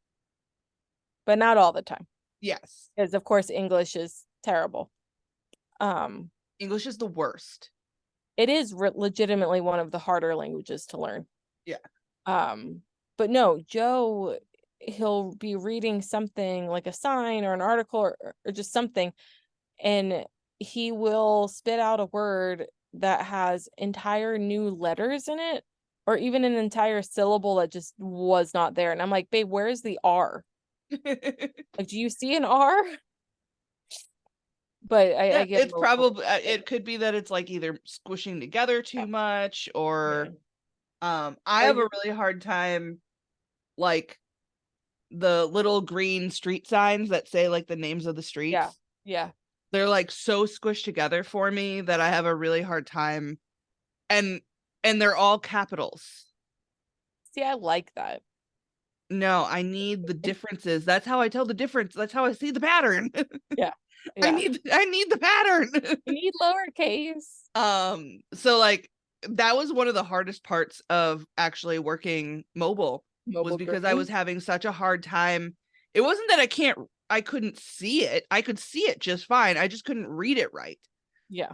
but not all the time. yes. Because of course English is terrible. English is the worst. It is legitimately one of the harder languages to learn. Yeah. But no, Joe, he'll be reading something like a sign or an article or just something, and he will spit out a word that has entire new letters in it, or even an entire syllable that just was not there. And I'm like, babe, where's the R? Like, do you see an R? But I Yeah, get a it's little probably it could be that it's like either squishing together too much or I or have you're a really hard time like the little green street signs that say like the names of the yeah, streets. yeah. They're like so squished together for me that I have a really hard time, and they're all capitals. See, I like that. No, I need the differences. That's how I tell the difference. That's how I see the pattern. Yeah, I yeah. need the pattern. You need lowercase. So like that was one of the hardest parts of actually working mobile was Mobile because I was grooming. having such a hard time. It wasn't that I couldn't see it. I could see it just fine. I just couldn't read it right. Yeah.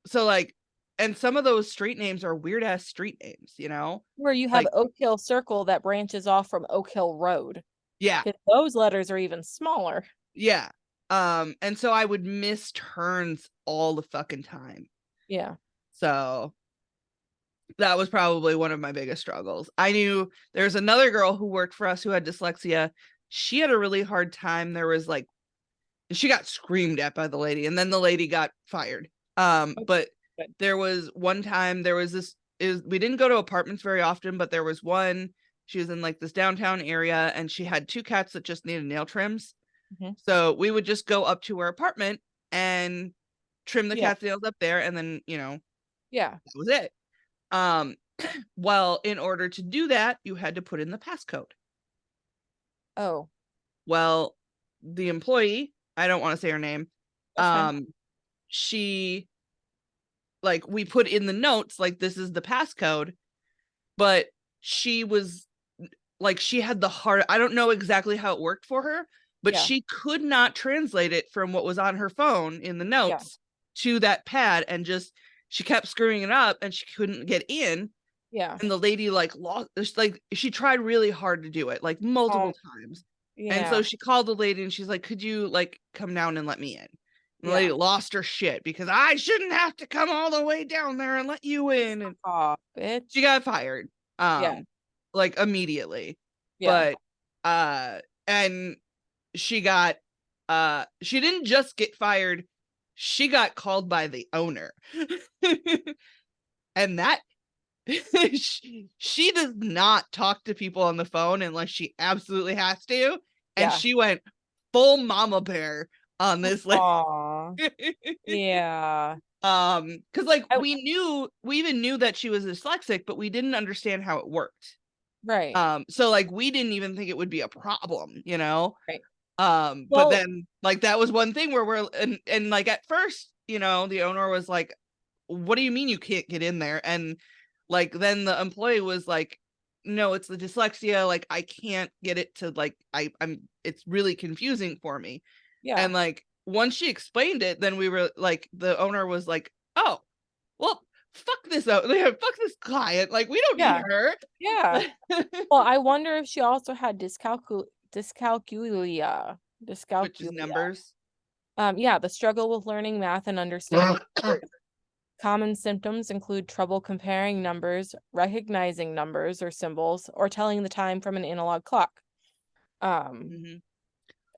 So like, and some of those street names are weird ass street names, you know? Where you have Like, Oak Hill Circle that branches off from Oak Hill Road. yeah, Because those letters are even smaller. yeah. And so I would miss turns all the fucking time. Yeah. So that was probably one of my biggest struggles. I knew there's another girl who worked for us who had dyslexia. She had a really hard time. There was like, she got screamed at by the lady, and then the lady got fired. But Good. there was one time there was this is we didn't go to apartments very often, but there was one. She was in like this downtown area, and she had two cats that just needed nail trims. Mhm. So we would just go up to her apartment and trim the Yeah. cat's nails up there, and then Yeah. that was it. Um, well, in order to do that, you had to put in the passcode. Oh, Well, the employee, I don't want to say her name, that's fine. she like we put in the notes like this is the passcode, but she was like she had the hard I don't know exactly how it worked for her, but Yeah. she could not translate it from what was on her phone in the Yeah. notes to that pad and just she kept screwing it up and she couldn't get in. Yeah. And the lady like lost like she tried really hard to do it like multiple Oh, times. And so yeah. she called the lady and she's like, could you like come down and let me in? And the lady Yeah. lost her shit because I shouldn't have to come all the way down there and let you in. And Aw, she bitch. got fired. Yeah. Like immediately. Yeah. But and she got she didn't just get fired, she got called by the owner. And that she does not talk to people on the phone unless she absolutely has to. And Yeah. she went full mama bear on this list. Aw. Yeah. Because like I, we even knew that she was dyslexic, but we didn't understand how it worked. right. So like we didn't even think it would be a problem, you know. Right. But Well, then like that was one thing where we're and like at first, you know, the owner was like, what do you mean you can't get in there? And like then the employee was like, no, it's the dyslexia, like I can't get it to like I'm it's really confusing for me. yeah. And like once she explained it, then we were like the owner was like, oh, well, fuck this out. Fuck this client. Like we don't need Yeah. her. Yeah. Well, I wonder if she also had Which is dyscalculia. numbers. Yeah, the struggle with learning math and understanding numbers. Common symptoms include trouble comparing numbers, recognizing numbers or symbols, or telling the time from an analog clock. Mhm.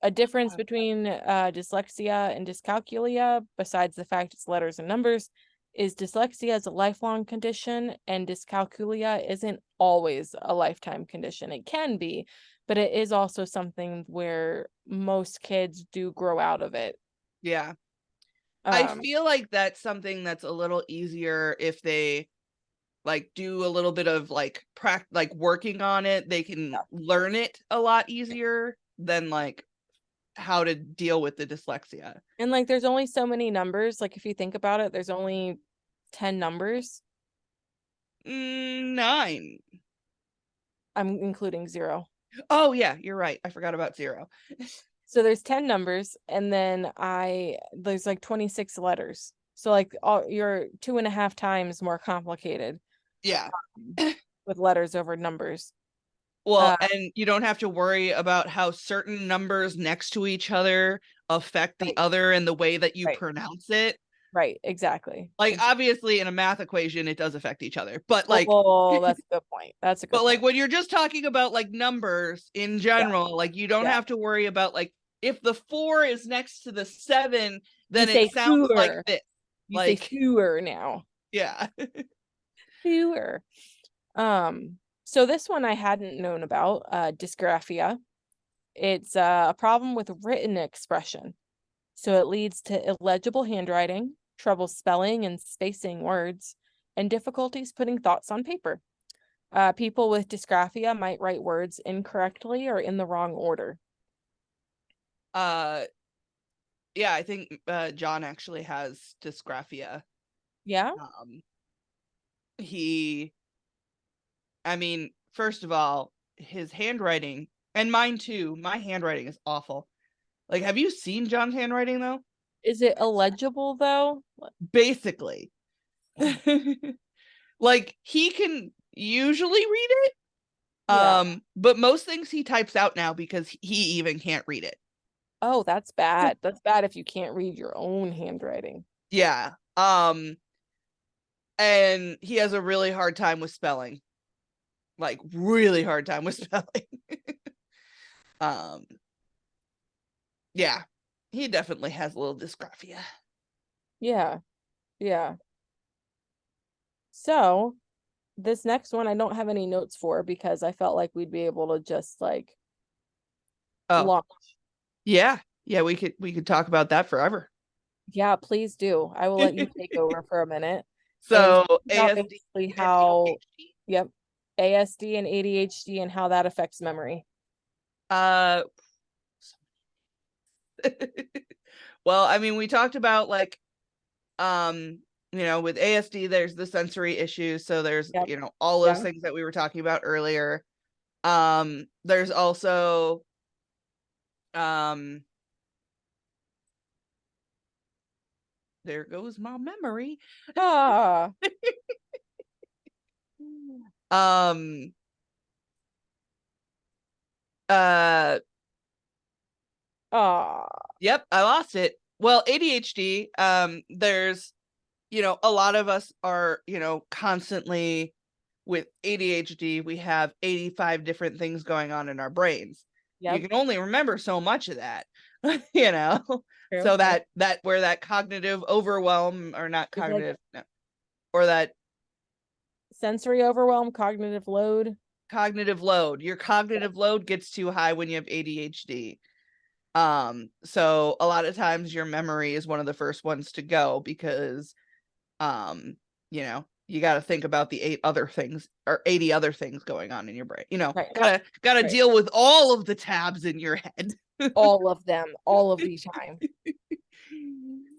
A difference between dyslexia and dyscalculia, besides the fact it's letters and numbers, is dyslexia is a lifelong condition and dyscalculia isn't always a lifetime condition. It can be, but it is also something where most kids do grow out of it. Yeah. I Um, feel like that's something that's a little easier if they like do a little bit of like like working on it. They can learn it a lot easier than like how to deal with the dyslexia. and like there's only so many numbers. Like if you think about it, there's only 10 numbers. 9. I'm including 0. Oh yeah, you're right. I forgot about 0. So there's 10 numbers, and then there's like 26 letters. So like you're 2.5 times more complicated Yeah. with letters over numbers. Well, and you don't have to worry about how certain numbers next to each other affect the Right, other and the way that you right, pronounce it. right, exactly. Like obviously in a math equation it does affect each other, but like Oh, that's a good point. That's a good but like point. when you're just talking about like numbers in Yeah, general, like you don't yeah. have to worry about like if the 4 is next to the 7, You then it say sounds like sewer. this. You say Like sewer now. yeah. Sewer. So this one I hadn't known about, dysgraphia. It's a problem with written expression. So it leads to illegible handwriting, trouble spelling and spacing words, and difficulties putting thoughts on paper. People with dysgraphia might write words incorrectly or in the wrong order. uh yeah, I think John actually has dysgraphia. Yeah? um he I mean, first of all, his handwriting and mine too. My handwriting is awful. Like, have you seen John's handwriting though? Is it illegible though? Basically. Like he can usually read it. Yeah. But most things he types out now because he even can't read it. Oh, that's bad. That's bad if you can't read your own handwriting. Yeah. And he has a really hard time with spelling. Like really hard time with spelling. um yeah. He definitely has a little dysgraphia. Yeah. Yeah. So this next one I don't have any notes for because I felt like we'd be able to just like Oh, launch. yeah. Yeah, we could talk about that forever. Yeah, please do. I will let you take over for a minute and So talk about ASD basically and how, ADHD. yep, ASD and ADHD and how that affects memory. Uh well, I mean, we talked about like with ASD there's the sensory issues, so there's, Yep. all those Yeah. things that we were talking about earlier. There's also um there goes my memory. Ah. Um uh Ah. yep, I lost it. Well, ADHD, there's a lot of us are, constantly with ADHD, we have 85 different things going on in our brains. You Yep. can only remember so much of that, you know. True. So Yep. that where that cognitive overwhelm, or not It's like cognitive, no, or that sensory overwhelm, cognitive load. cognitive load. Your Yep. cognitive load gets too high when you have ADHD. So a lot of times your memory is one of the first ones to go because you got to think about the 8 other things or 80 other things going on in your brain. Right. Gotta Right. deal with all of the tabs in your head. All of them, all of the time.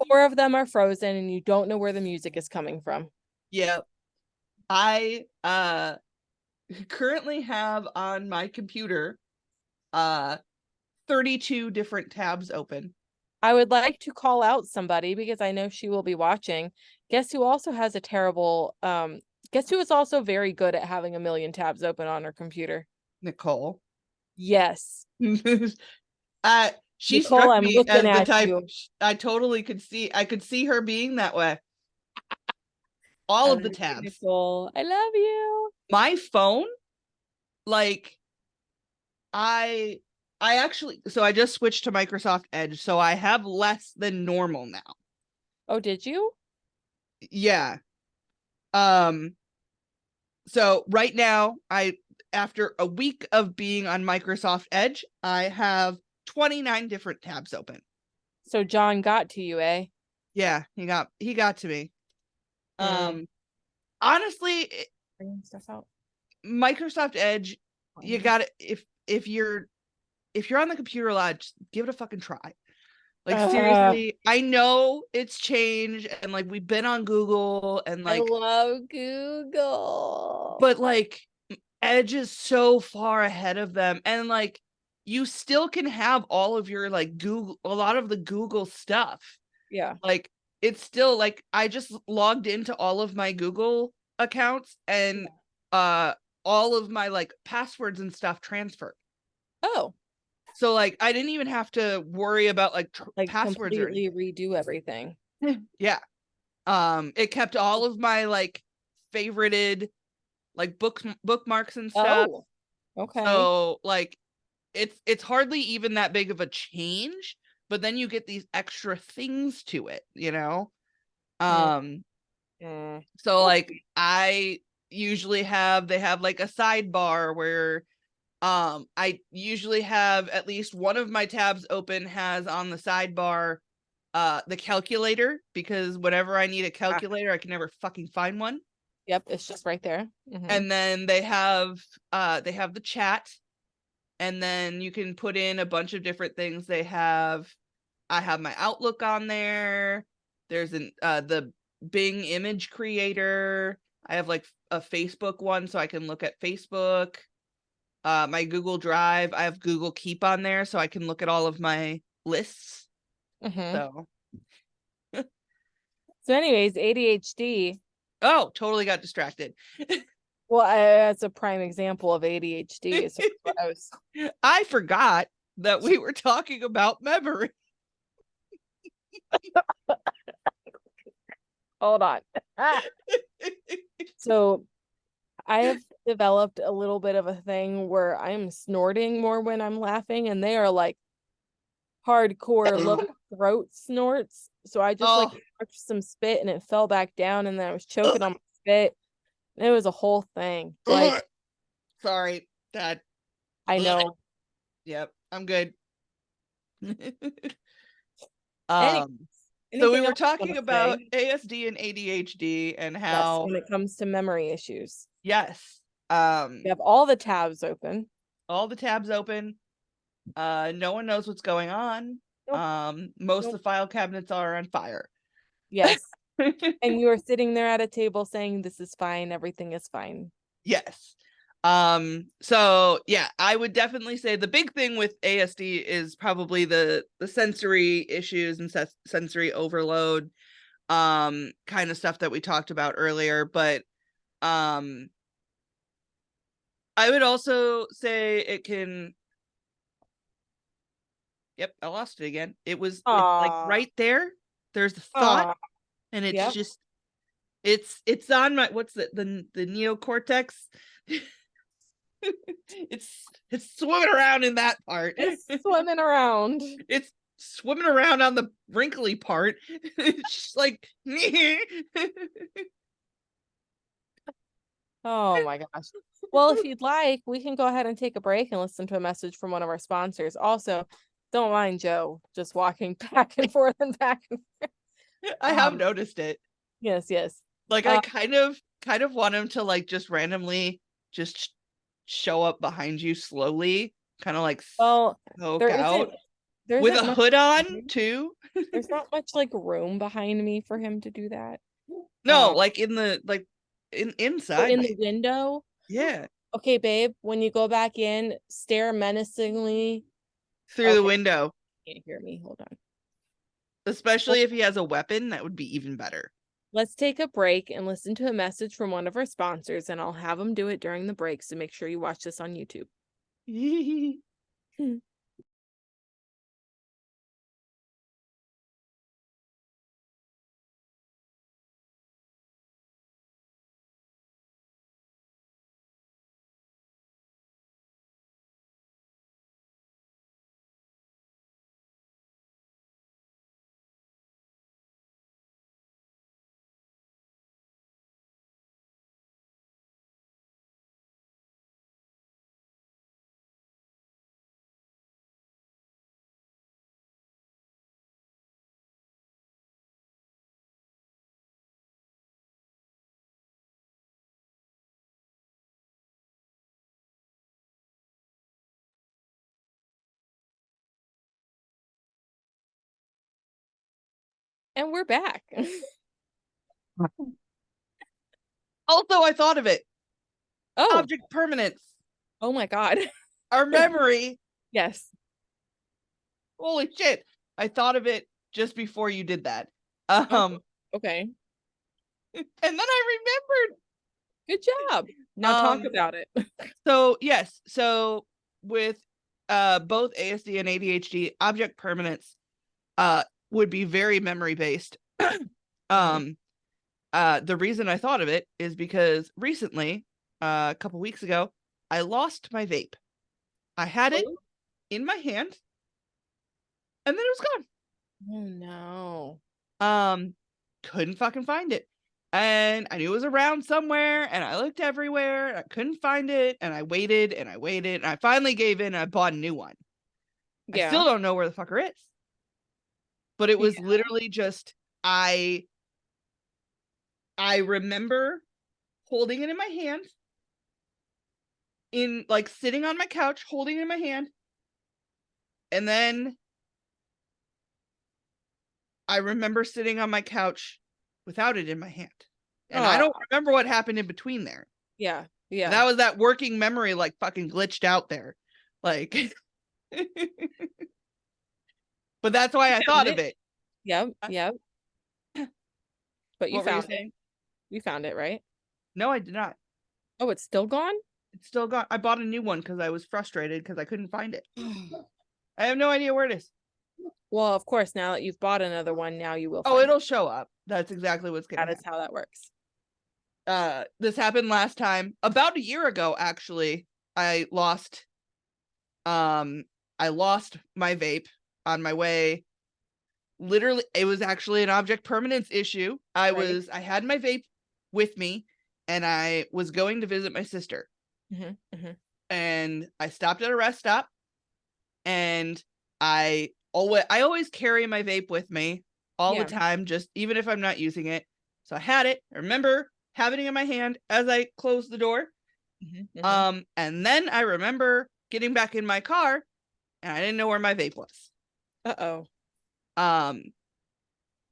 4 of them are frozen and you don't know where the music is coming from. Yeah. I currently have on my computer uh 32 different tabs open. I would like to call out somebody because I know she will be watching. Guess who also has a terrible guess who is also very good at having a million tabs open on her computer? Nicole. Yes. She Nicole, struck I'm me looking as the at type. you. I could see her being that way. All I of love the you, tabs. Nicole. I love you. My phone, like I I actually, so I just switched to Microsoft Edge, so I have less than normal now. Oh, did you? Yeah. Um, so right now, after a week of being on Microsoft Edge, I have 29 different tabs open. So John got to you, eh? Yeah, he got to me. Mm. Honestly, Bringing stuff out. Microsoft Edge, you Fine. got to if you're on the computer a lot, just give it a fucking try. Like seriously, I know it's changed and like we've been on Google and I like, love Google. but like Edge is so far ahead of them, and like you still can have all of your like Google, a lot of the Google stuff. Yeah. Like it's still like I just logged into all of my Google accounts and uh all of my like passwords and stuff transferred. Oh, So like I didn't even have to worry about like like passwords or completely anything. redo everything. Yeah. It kept all of my like favorited like bookmarks and stuff. Oh, okay. So like it's hardly even that big of a change, but then you get these extra things to it, you know? Mm, Um mm. so That's like I usually they have like a sidebar where I usually have at least one of my tabs open has on the sidebar the calculator, because whenever I need a ah, calculator I can never fucking find one. yep, it's just right there. Hmm. And then they have the chat, and then you can put in a bunch of different things. I have my Outlook on there. There's the Bing image creator. I have like a Facebook one so I can look at Facebook. My Google Drive, I have Google Keep on there so I can look at all of my lists. Hmm. So, So, anyways, ADHD. oh, totally got distracted. Well, that's a prime example of ADHD. So that's what I was. I forgot that we were talking about memory. Hold on. Ah. So I have developed a little bit of a thing where I'm snorting more when I'm laughing, and they are like hardcore little throat snorts. So I just like Oh, touched some spit and it fell back down, and then I was choking on my spit. And it was a whole thing. Like, sorry, that. I know. Yep, I'm good. Any um, so we anything were else you want talking to about say? ASD and ADHD and Yes, how, when it comes to memory issues. yes, You have all the tabs open. all the tabs open. No one knows what's going on. Nope. Most of Nope. the file cabinets are on fire. Yes. And you are sitting there at a table saying, "This is fine, everything is fine." Yes. So yeah, I would definitely say the big thing with ASD is probably the sensory issues and sensory overload, kind of stuff that we talked about earlier. But um I would also say it can, yep, I lost it again. It's like Aw. right there. There's a thought, Aw. and it's Yep. just it's on my, what's the neocortex. It's swimming around in that part. It's swimming around. It's swimming around on the wrinkly part. It's just like Oh my gosh. Well, if you'd like, we can go ahead and take a break and listen to a message from one of our sponsors. Also, don't mind Joe just walking back and forth and back and I have um noticed it. yes, yes. Like I Uh kind of want him to like just randomly just show up behind you slowly, kind of like well, poke there out isn't there with isn't a much hood on room. too. There's not much like room behind me for him to do that. No, like in the like in Oh, inside in my, the window. yeah, Okay, babe, when you go back in, stare menacingly. through the Okay, window. you can't hear me. Hold on. Especially if he has a weapon, that would be even better. Let's take a break and listen to a message from one of our sponsors, and I'll have them do it during the break. So make sure you watch this on YouTube. And we're back. Also, I thought of it. Oh, Object permanence. oh my God. Our memory. Yes. Holy shit. I thought of it just before you did that. Oh, okay. And then I remembered. Good job. Now talk about it. So yes, so with both ASD and ADHD, object permanence would be very memory based. The reason I thought of it is because recently, a couple weeks ago, I lost my vape. I had it in my hand, and then it was gone. Oh no. Couldn't fucking find it. And I knew it was around somewhere, and I looked everywhere, and I couldn't find it, and I waited, and I waited, and I finally gave in, and I bought a new one. I still don't know where the fucker is. But it was literally just, I remember holding it in my hand, in like sitting on my couch, holding it in my hand, and then I remember sitting on my couch without it in my hand. And I don't remember what happened in between there. Yeah. And that was that working memory, like fucking glitched out there. Like, but that's why I thought of it. Yep. But you What were you found it. saying? You found it, right? No, I did not. Oh, it's still gone? It's still gone. I bought a new one because I was frustrated because I couldn't find it. I have no idea where it is. Well, of course, now that you've bought another one, now you will Oh, find it'll show up. That's exactly what's gonna That is happen. how that works. This happened last time, about a year ago, actually. I lost my vape on my way. Literally, it was actually an object permanence issue. I had my vape with me, and I was going to visit my sister. And I stopped at a rest stop, and I always carry my vape with me all the time, just even if I'm not using it. So I had it. I remember having it in my hand as I closed the door. And then I remember getting back in my car, and I didn't know where my vape was. And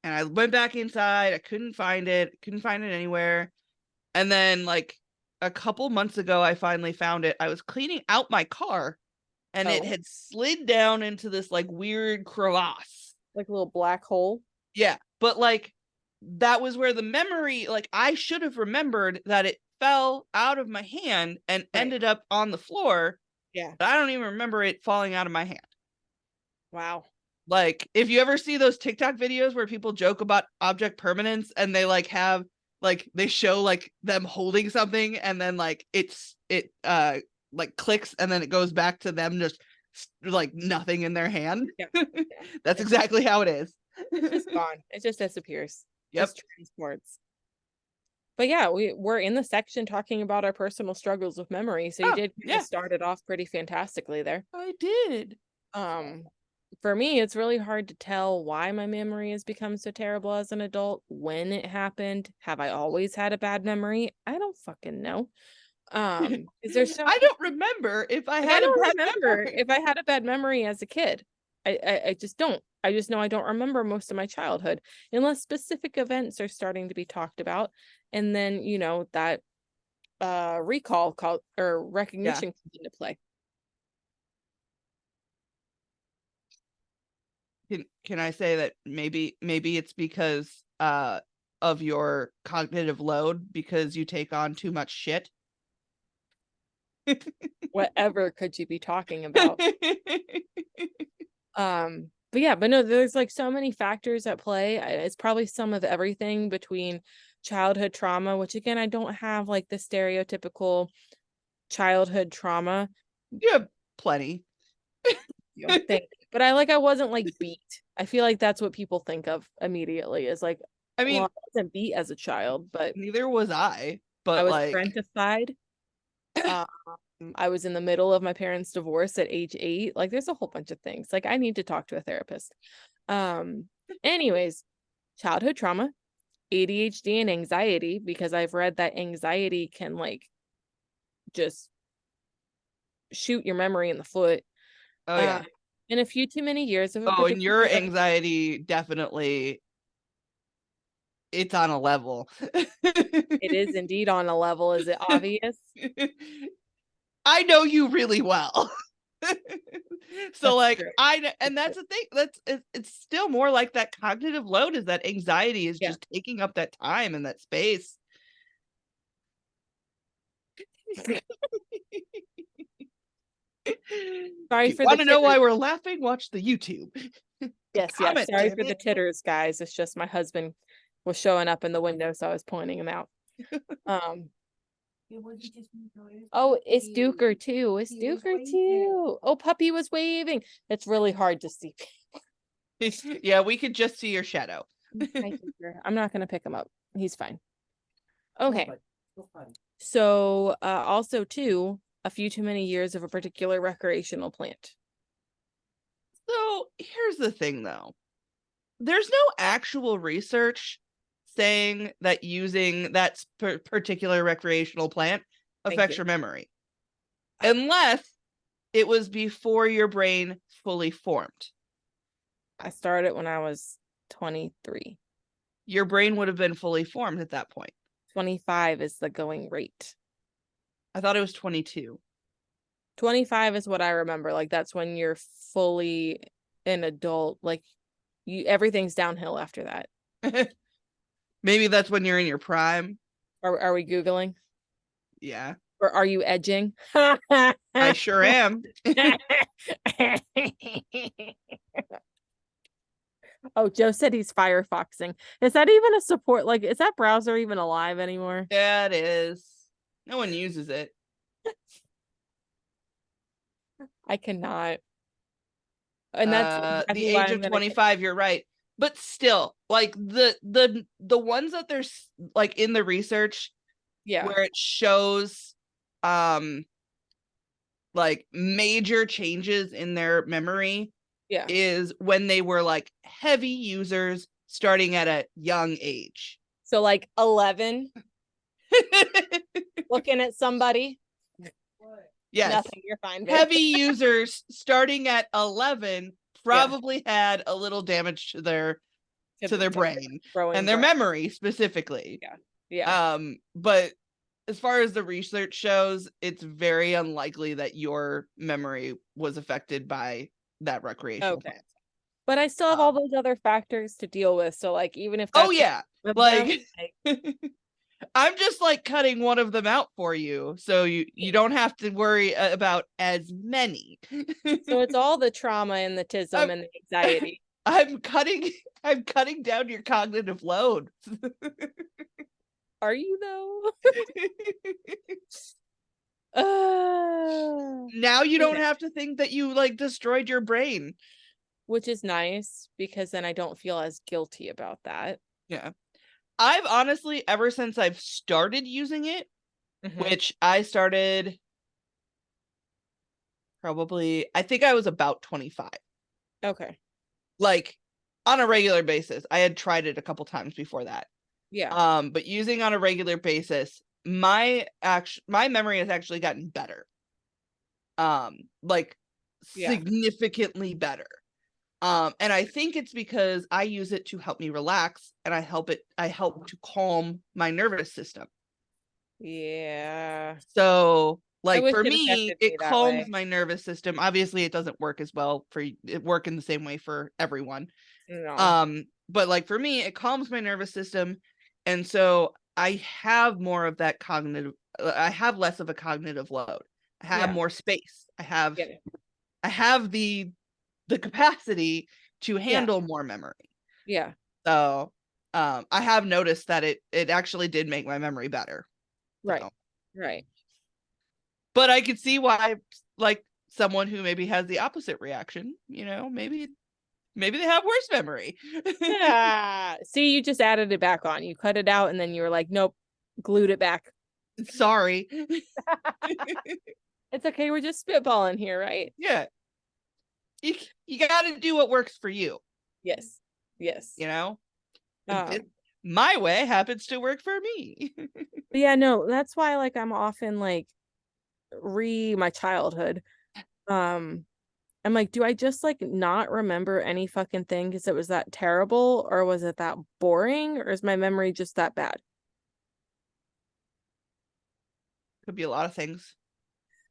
I went back inside. I couldn't find it anywhere. And then, like, a couple months ago, I finally found it. I was cleaning out my car, and it had slid down into this like weird crevasse, like a little black hole. Yeah, but like that was where the memory, like I should have remembered that it fell out of my hand and ended up on the floor. Yeah, but I don't even remember it falling out of my hand. Wow. Like, if you ever see those TikTok videos where people joke about object permanence and they like have like they show like them holding something and then like it like clicks and then it goes back to them just like nothing in their hand. That's exactly how it is. It's just gone. It just disappears. Yep. Just transports. But yeah, we're in the section talking about our personal struggles with memory. So you did start it off pretty fantastically there. I did. For me, it's really hard to tell why my memory has become so terrible as an adult, when it happened. Have I always had a bad memory? I don't fucking know. Is there so I don't remember if I had a bad memory. if I had a bad memory as a kid. I just don't. I just know I don't remember most of my childhood unless specific events are starting to be talked about. And then, you know, that recall call or recognition comes into play. Can I say that maybe it's because of your cognitive load because you take on too much shit? Whatever could you be talking about? But yeah, but no, there's like so many factors at play. It's probably some of everything between childhood trauma, which again, I don't have like the stereotypical childhood trauma. You have plenty. But I wasn't like beat. I feel like that's what people think of immediately is like, I mean, well, I wasn't beat as a child, but neither was I. But I was like parentified. I was in the middle of my parents' divorce at age 8. Like, there's a whole bunch of things. Like, I need to talk to a therapist. Anyways, childhood trauma, ADHD, and anxiety, because I've read that anxiety can like just shoot your memory in the foot. Oh yeah. And a few too many years of and your anxiety definitely it's on a level. It is indeed on a level. Is it obvious? I know you really well. So That's like true. and that's the thing, it's still more like that cognitive load, is that anxiety is Yeah. just taking up that time and that space. Sorry If you for the want to know why titters. we're laughing, watch the YouTube. Yes, yes. Comment, Sorry damn for the it. titters, guys. It's just my husband was showing up in the window, so I was pointing him out. Oh, it's Duker too. It's Duker too. Oh, Puppy was waving. It's really hard to see. Yeah, we could just see your shadow. Hi, Duker. I'm not gonna pick him up. He's fine. Okay. So also too, a few too many years of a particular recreational plant. So here's the thing though. There's no actual research saying that using that particular recreational plant affects your memory, unless it was before your brain fully formed. I started when I was 23. Your brain would have been fully formed at that point. 25 is the going rate. I thought it was 22. 25 is what I remember. Like that's when you're fully an adult. Like everything's downhill after that. Maybe that's when you're in your prime. Are we Googling? Yeah. Or are you edging? I sure am. Oh, Joe said he's firefoxing. Is that even a support? Like, is that browser even alive anymore? Yeah, it is. No one uses it. I cannot. And that's exactly the why age I'm of gonna 25, you're right. But still, like the ones that there's like in the research where it shows like major changes in their memory is when they were like heavy users starting at a young age. So like 11 looking at somebody. Yes. Nothing, you're fine. Babe. Heavy users starting at 11 probably had a little damage to their brain and their memory specifically. Yeah. But as far as the research shows, it's very unlikely that your memory was affected by that recreational plant. But I still have all those other factors to deal with. So like even if that's like I'm just like cutting one of them out for you, so you don't have to worry about as many. So it's all the trauma and the tism and the anxiety. I'm cutting down your cognitive load. Are you though? Now you don't have to think that you like destroyed your brain, which is nice because then I don't feel as guilty about that. Yeah. I've honestly, ever since I've started using it, which I started probably, I think I was about 25. Okay. Like on a regular basis. I had tried it a couple times before that. Yeah. But using on a regular basis, my memory has actually gotten better. Like significantly better. And I think it's because I use it to help me relax, and I help to calm my nervous system. Yeah. So like for me, it calms my nervous system. Obviously it doesn't work as well for it work in the same way for everyone. No. But like for me, it calms my nervous system. And so I have more of that I have less of a cognitive load. I have more space. I have the capacity to handle more memory. Yeah. So I have noticed that it actually did make my memory better. Right. So. Right. But I could see why, like someone who maybe has the opposite reaction, maybe they have worse memory. Yeah. See, you just added it back on. You cut it out and then you were like, nope, glued it back. Sorry. It's okay. We're just spitballing here, right? Yeah. You got to do what works for you. Yes. My way happens to work for me. Yeah, no, that's why like I'm often like my childhood. I'm like, do I just like not remember any fucking thing because it was that terrible, or was it that boring, or is my memory just that bad? Could be a lot of things.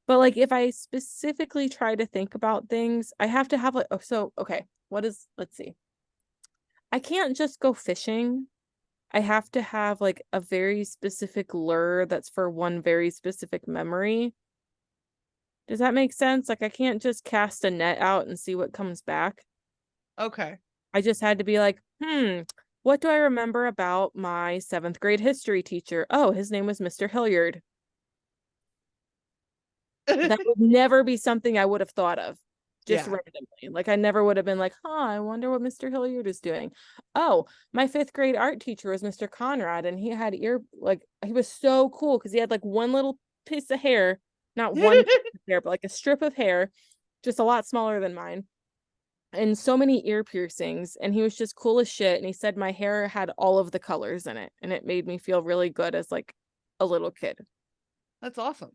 But like if I specifically try to think about things, I have to have like, oh, so okay, let's see. I can't just go fishing. I have to have like a very specific lure that's for one very specific memory. Does that make sense? Like I can't just cast a net out and see what comes back. Okay. I just had to be like, what do I remember about my 7th grade history teacher? Oh, his name was Mr. Hilliard. That would never be something I would have thought of just Yeah. randomly. Like I never would have been like, I wonder what Mr. Hilliard is doing. Oh, my 5th grade art teacher was Mr. Conrad, and he had he was so cool because he had like one little piece of hair, not one piece of hair, but like a strip of hair, just a lot smaller than mine, and so many ear piercings, and he was just cool as shit. And he said my hair had all of the colors in it, and it made me feel really good as like a little kid. That's awesome.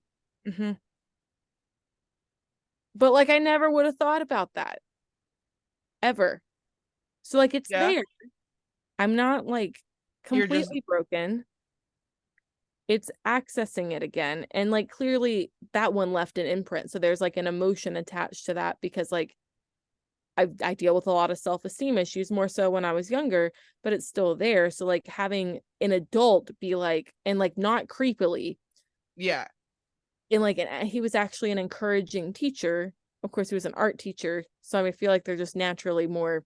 Mm-hmm. But like I never would have thought about that ever. So like it's Yeah. there. I'm not like You're just completely broken. It's accessing it again. And like clearly that one left an imprint. So there's like an emotion attached to that because like I deal with a lot of self-esteem issues more so when I was younger, but it's still there. So like having an adult be like, and like not creepily, yeah. and like he was actually an encouraging teacher. Of course, he was an art teacher. So I feel like they're just naturally more,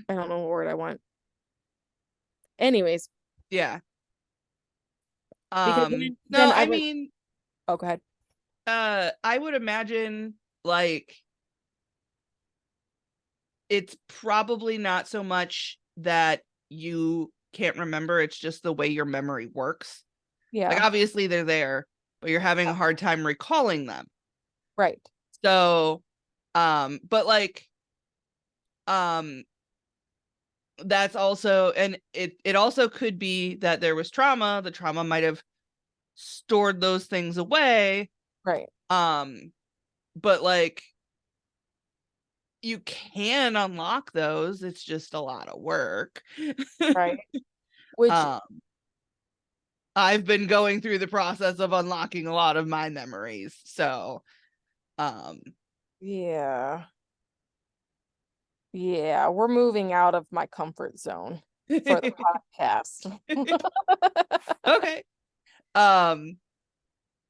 I don't know what word I want. Anyways, Yeah. because No, then I I like, mean, oh, go ahead. I would imagine like it's probably not so much that you can't remember, it's just the way your memory works. Like Yeah, obviously they're there, but you're having a hard time recalling them. right, So, but like, um, that's also, and it also could be that there was trauma. The trauma might have stored those things away. right, But like you can unlock those. It's just a lot of work. right. Which, um, I've been going through the process of unlocking a lot of my memories. So, um, yeah, yeah, we're moving out of my comfort zone for the podcast. okay. Um,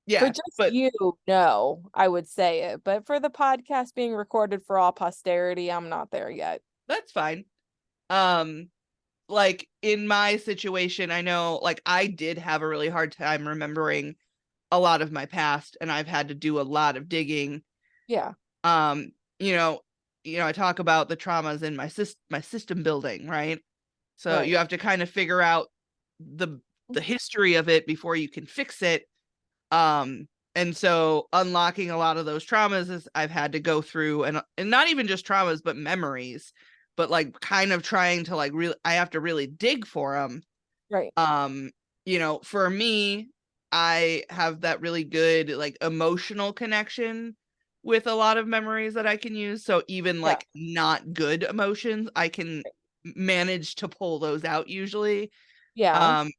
For yeah, just but you, no, I would say it. But for the podcast being recorded for all posterity, I'm not there yet. that's fine. Um, like in my situation, I know like I did have a really hard time remembering a lot of my past, and I've had to do a lot of digging. Yeah, Um, you know, I talk about the traumas in my system building, right? So right, you have to kind of figure out the history of it before you can fix it. And so unlocking a lot of those traumas is I've had to go through, and not even just traumas but memories, but like kind of trying to like really I have to really dig for them. right, um for me, I have that really good like emotional connection with a lot of memories that I can use, so even yeah, like not good emotions I can manage to pull those out usually. yeah, um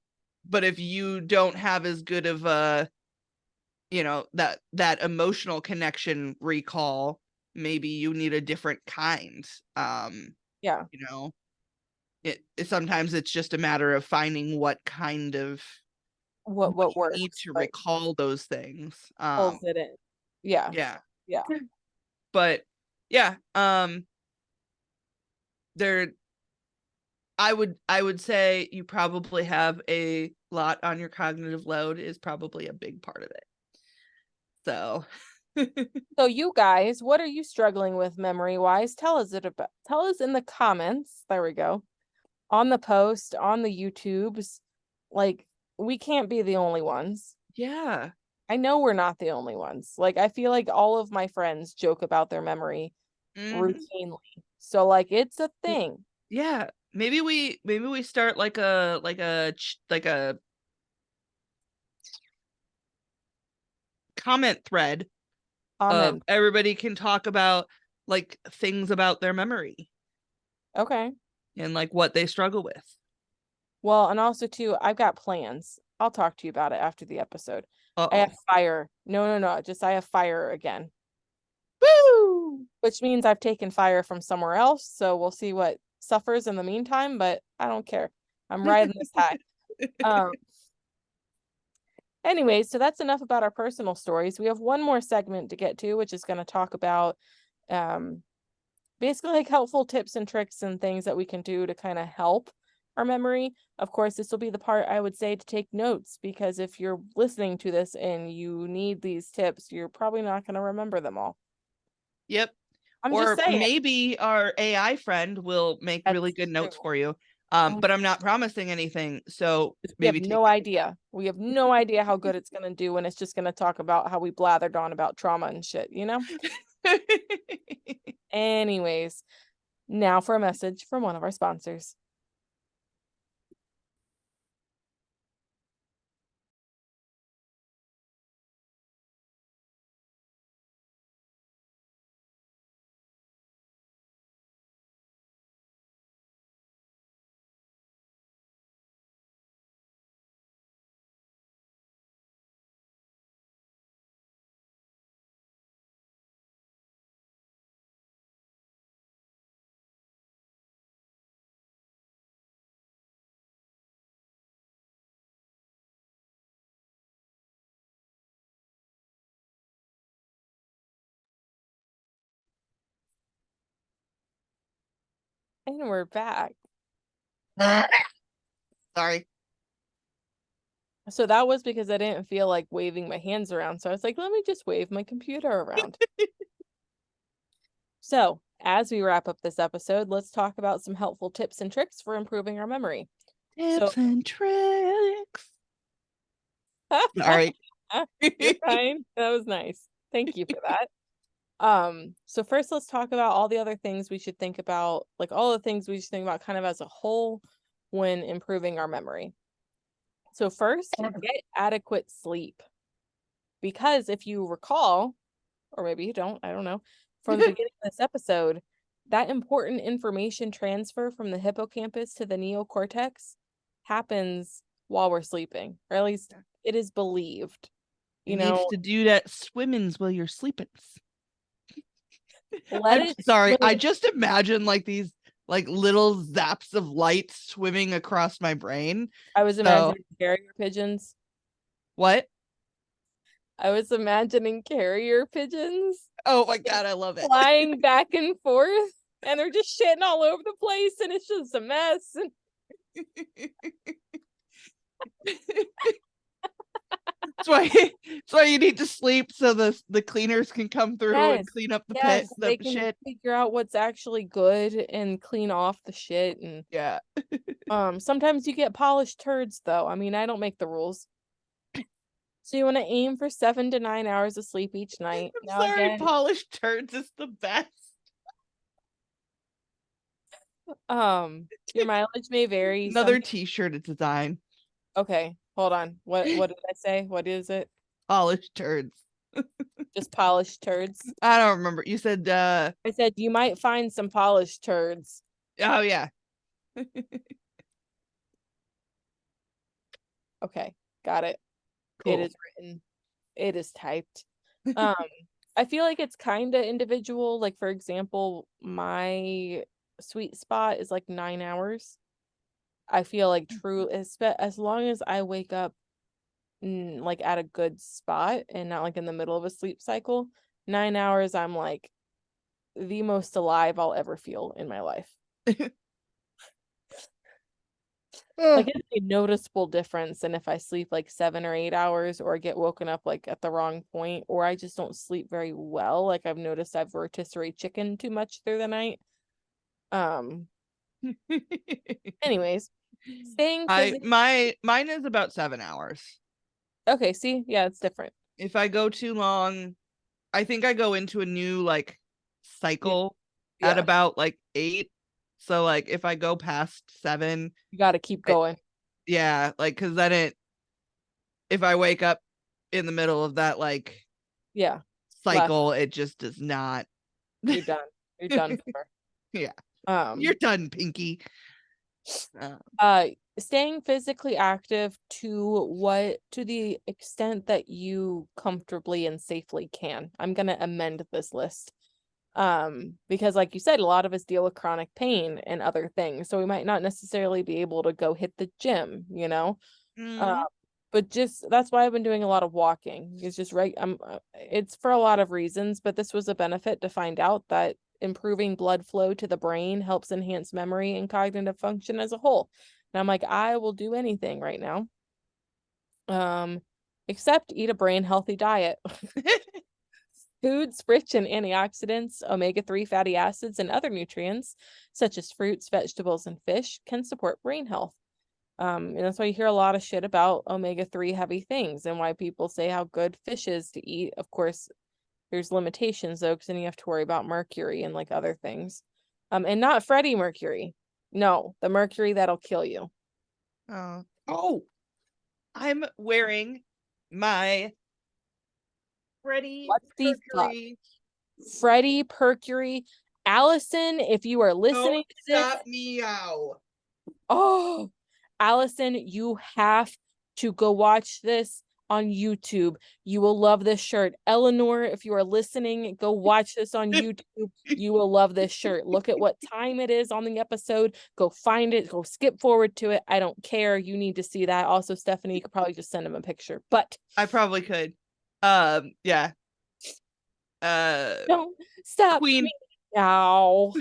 but if you don't have as good of a that emotional connection recall, maybe you need a different kind. um yeah. you know sometimes it's just a matter of finding what What you need works, to right? recall those things. Pulls it in. Yeah, Yeah. yeah. But yeah, there I would say you probably have a lot on your cognitive load is probably a big part of it. So So you guys, what are you struggling with memory wise? Tell us in the comments. There we go. On the post, on the YouTubes. Like we can't be the only ones. yeah. I know we're not the only ones. Like I feel like all of my friends joke about their memory Hmm. routinely. So like it's a thing. Yeah, maybe we start like a comment thread Amen. Everybody can talk about like things about their memory Okay. and like what they struggle with. Well, and also too, I've got plans. I'll talk to you about it after the episode. I have Uh-oh. fire. No. Just I have fire again, Woo! which means I've taken fire from somewhere else. So we'll see what suffers in the meantime, but I don't care. I'm riding this high. Um, anyway, so that's enough about our personal stories. We have one more segment to get to, which is going to talk about um basically like helpful tips and tricks and things that we can do to kind of help our memory. Of course, this will be the part I would say to take notes, because if you're listening to this and you need these tips, you're probably not going to remember them all. Yep. I'm just Or saying. maybe our AI friend will make really That's good true. notes for you. Oh, But I'm not promising anything. So we have maybe take no idea. We have no idea how good it's going to do, and it's just going to talk about how we blathered on about trauma and shit, you know? it. Anyways, now for a message from one of our sponsors. And we're back. Sorry. So that was because I didn't feel like waving my hands around. So I was like, let me just wave my computer around. So, as we wrap up this episode, let's talk about some helpful tips and tricks for improving our memory. So, Tips and tricks. Sorry. you're fine. That was nice. Thank you for that. So first let's talk about all the other things we should think about, like all the things we should think about kind of as a whole when improving our memory. So first, get adequate sleep. Because if you recall, or maybe you don't, I don't know, from the beginning of this episode, that important information transfer from the hippocampus to the neocortex happens while we're sleeping, or at least it is believed. You You needs know, to do that swimmings while you're sleeping. let I'm it sorry. I swim. just imagine like these like little zaps of light swimming across my brain. I was So imagining carrier pigeons. what? I was imagining carrier pigeons Oh my god, I love it. flying back and forth, and they're just shitting all over the place, and it's just a mess. That's why you need to sleep so the cleaners can come through and Yes, clean up the pit yes, the they can shit. figure out what's actually good and clean off the shit. And Yeah. sometimes you get polished turds, though. I mean, I don't make the rules. So you want to aim for 7 to 9 hours of sleep each night. I'm Now sorry, again, polished turds is the best. your mileage may vary. Some Another t-shirt design. okay, hold on. What did I say? What is it? Polished turds. Just polished turds. I don't remember. You said I said you might find some polished turds. oh yeah. Okay, got it. It Cool. is written. It is typed. Um, I feel like it's kind of individual. Like for example, my sweet spot is like 9 hours. I feel like true as long as I wake up like at a good spot and not like in the middle of a sleep cycle, 9 hours I'm like the most alive I'll ever feel in my life. Like it's a noticeable difference and if I sleep like 7 or 8 hours or get woken up like at the wrong point or I just don't sleep very well. Like I've noticed I've rotisserie chicken too much through the night. Um anyways, staying I physically mine is about 7 hours. okay, see, yeah, it's different. If I go too long, I think I go into a new like Yeah, cycle at yeah. about like 8. So like if I go past 7, You got to keep I, going. yeah, like because then if I wake up in the middle of that like Yeah. cycle. It just does not. You're done. You're done for. Yeah. You're Um, done, Pinky. staying physically active to the extent that you comfortably and safely can. I'm gonna amend this list. Because like you said, a lot of us deal with chronic pain and other things, so we might not necessarily be able to go hit the gym, you know. Mhm. But just that's why I've been doing a lot of walking. It's just right. It's for a lot of reasons, but this was a benefit to find out that improving blood flow to the brain helps enhance memory and cognitive function as a whole. And I'm like, I will do anything right now. Except eat a brain healthy diet. Foods rich in antioxidants, omega-3 fatty acids, and other nutrients, such as fruits, vegetables, and fish, can support brain health. And that's why you hear a lot of shit about omega-3 heavy things and why people say how good fish is to eat. Of course, there's limitations though, because then you have to worry about mercury and like other things. And not Freddie Mercury. No, the mercury that'll kill you. Oh, I'm wearing my Freddie What the fuck? Mercury. Freddie Mercury. Allison, if you are listening Don't to this, stop meow. oh, Allison, you have to go watch this on YouTube. You will love this shirt. Eleanor, if you are listening, go watch this on YouTube. You will love this shirt. Look at what time it is on the episode. Go find it. Go skip forward to it. I don't care. You need to see that. Also, Stephenie, you could probably just send him a picture. But I probably could. Yeah. don't stop Queen. me now.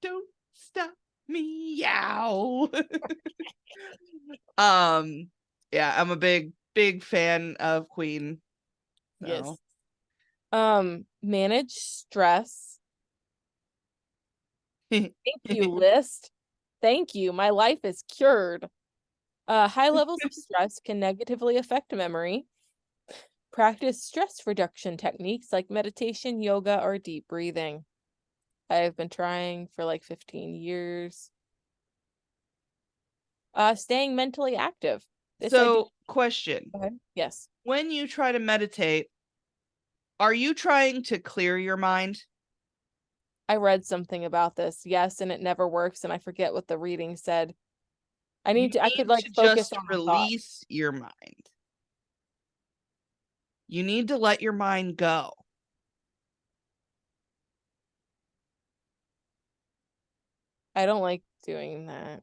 Don't stop meow. Yeah, I'm a big fan of Queen. So. Yes. Manage stress. Thank you, list. Thank you. My life is cured. High levels of stress can negatively affect memory. Practice stress reduction techniques like meditation, yoga, or deep breathing. I've been trying for like 15 years. Staying mentally active. This I do. So, question. Okay. Yes. When you try to meditate, are you trying to clear your mind? I read something about this. Yes, and it never works, and I forget what the reading said. I You could need like to focus just on the thought. release your mind. You need to let your mind go. I don't like doing that.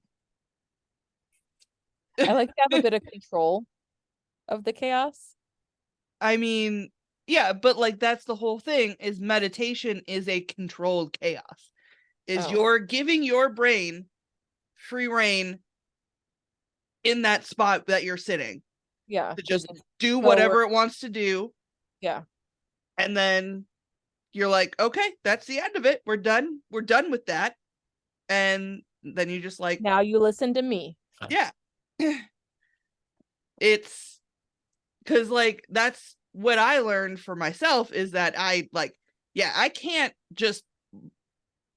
I like to have a bit of control of the chaos. I mean, yeah, but like that's the whole thing is meditation is a controlled chaos. Is Oh, you're giving your brain free reign in that spot that you're sitting yeah. to just do Go where, whatever it wants to do, yeah. and then you're like, okay, that's the end of it. We're done. We're done with that. And then you just like, Now you listen to me. yeah. It's because like that's what I learned for myself is that I like, yeah, I can't just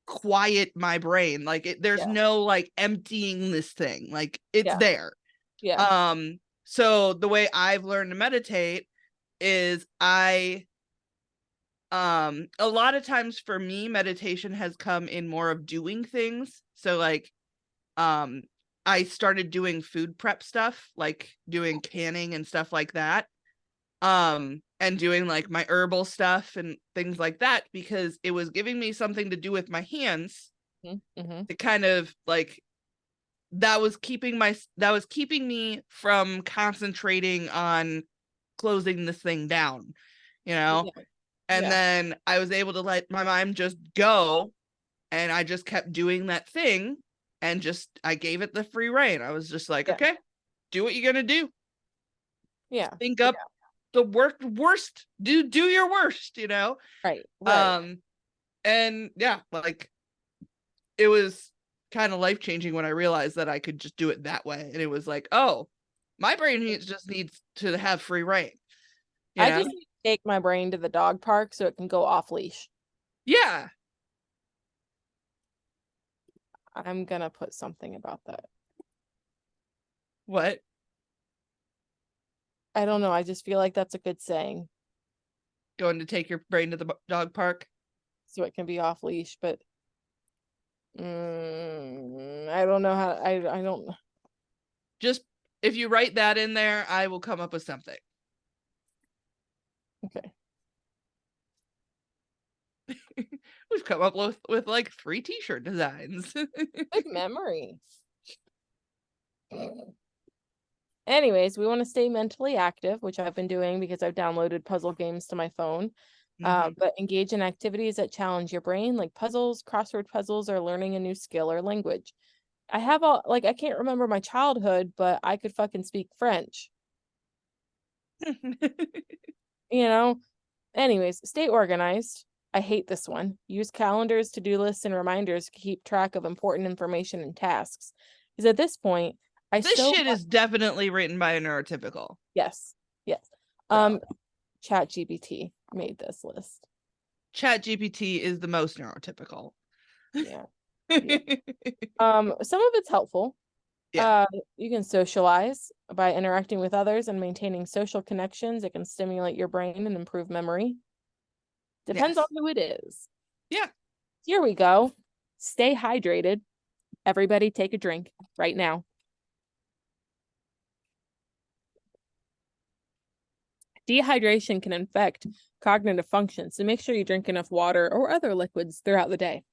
quiet my brain. Like there's Yeah. no like emptying this thing. Like it's Yeah. there. Yeah. So the way I've learned to meditate is a lot of times for me meditation has come in more of doing things. So like um I started doing food prep stuff, like doing canning and stuff like that. And doing like my herbal stuff and things like that because it was giving me something to do with my hands Mm-hmm. to kind of like that was keeping me from concentrating on closing this thing down, you know. Yeah. And Yeah. then I was able to let my mind just go and I just kept doing that thing and just I gave it the free reign. I was just like, Yeah. okay, do what you're gonna do. Yeah. Think up the worst. Do your worst, you know? Right. Right. And yeah, like it was kind of life-changing when I realized that I could just do it that way. And it was like, oh, my brain just needs to have free reign. You I know? just need to take my brain to the dog park so it can go off leash. Yeah. I'm gonna put something about that. What? I don't know. I just feel like that's a good saying. Going to take your brain to the dog park. So it can be off leash, but I don't know how. I don't. Just if you write that in there, I will come up with something. Okay. We've come up with like 3 t-shirt designs. Good memory. Anyways, we want to stay mentally active, which I've been doing because I've downloaded puzzle games to my phone. But engage in activities that challenge your brain, like puzzles, crossword puzzles, or learning a new skill or language. I have all like I can't remember my childhood, but I could fucking speak French. You know? Anyways, stay organized. I hate this one. Use calendars, to-do lists, and reminders to keep track of important information and tasks. Because at this point, This shit is definitely written by a neurotypical. Yes. ChatGPT made this list. ChatGPT is the most neurotypical. Yeah. Some of it's helpful. Yeah. You can socialize by interacting with others and maintaining social connections. It can stimulate your brain and improve memory. Depends on who it is. Yeah. Here we go. Stay hydrated. Everybody take a drink right now. Dehydration can affect cognitive function, so make sure you drink enough water or other liquids throughout the day.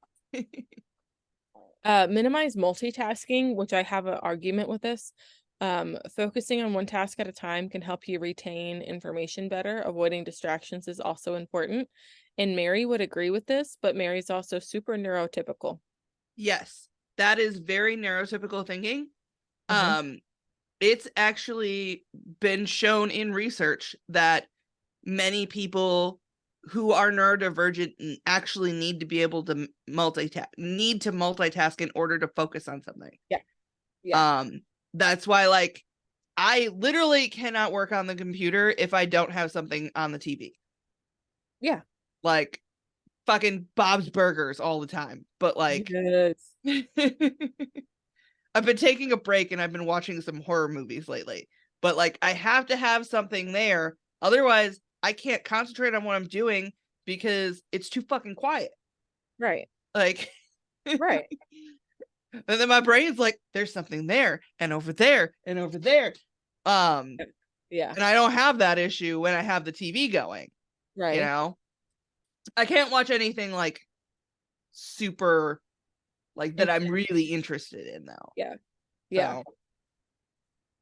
Minimize multitasking, which I have an argument with this. Focusing on one task at a time can help you retain information better. Avoiding distractions is also important. And Mary would agree with this, but Mary's also super neurotypical. Yes, that is very neurotypical thinking. It's actually been shown in research that many people who are neurodivergent actually need to be able to multitask in order to focus on something. Yeah. That's why, like, I literally cannot work on the computer if I don't have something on the TV. Yeah. Like fucking Bob's Burgers all the time. But like yes. I've been taking a break and I've been watching some horror movies lately. But like I have to have something there. Otherwise, I can't concentrate on what I'm doing because it's too fucking quiet. Right. Like right. And then my brain's like, there's something there and over there and over there. Yeah. And I don't have that issue when I have the TV going. Right. You know? I can't watch anything like super like that I'm really interested in though. Yeah. Yeah.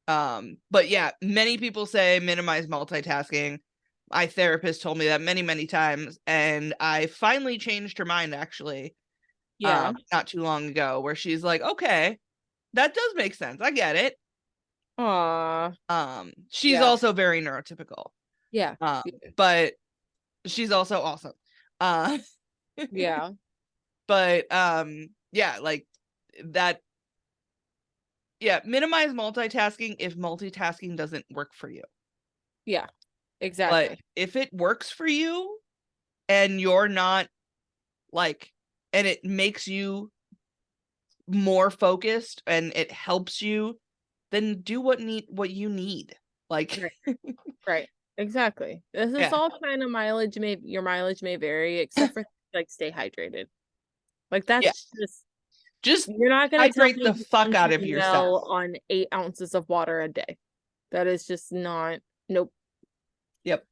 So, but yeah, many people say minimize multitasking. My therapist told me that many, many times, and I finally changed her mind actually. Yeah. Not too long ago, where she's like, okay, that does make sense. I get it. Aww. She's also very neurotypical. Yeah. But she's also awesome. Yeah. But yeah, like that. Yeah, minimize multitasking if multitasking doesn't work for you. Yeah, exactly. But if it works for you and you're not like, and it makes you more focused and it helps you, then do what you need. Like right. Exactly. This is all kind of your mileage may vary, except for like stay hydrated. Like that's just you're not gonna hydrate the fuck out of yourself on 8 ounces of water a day. That is just not nope. Yep.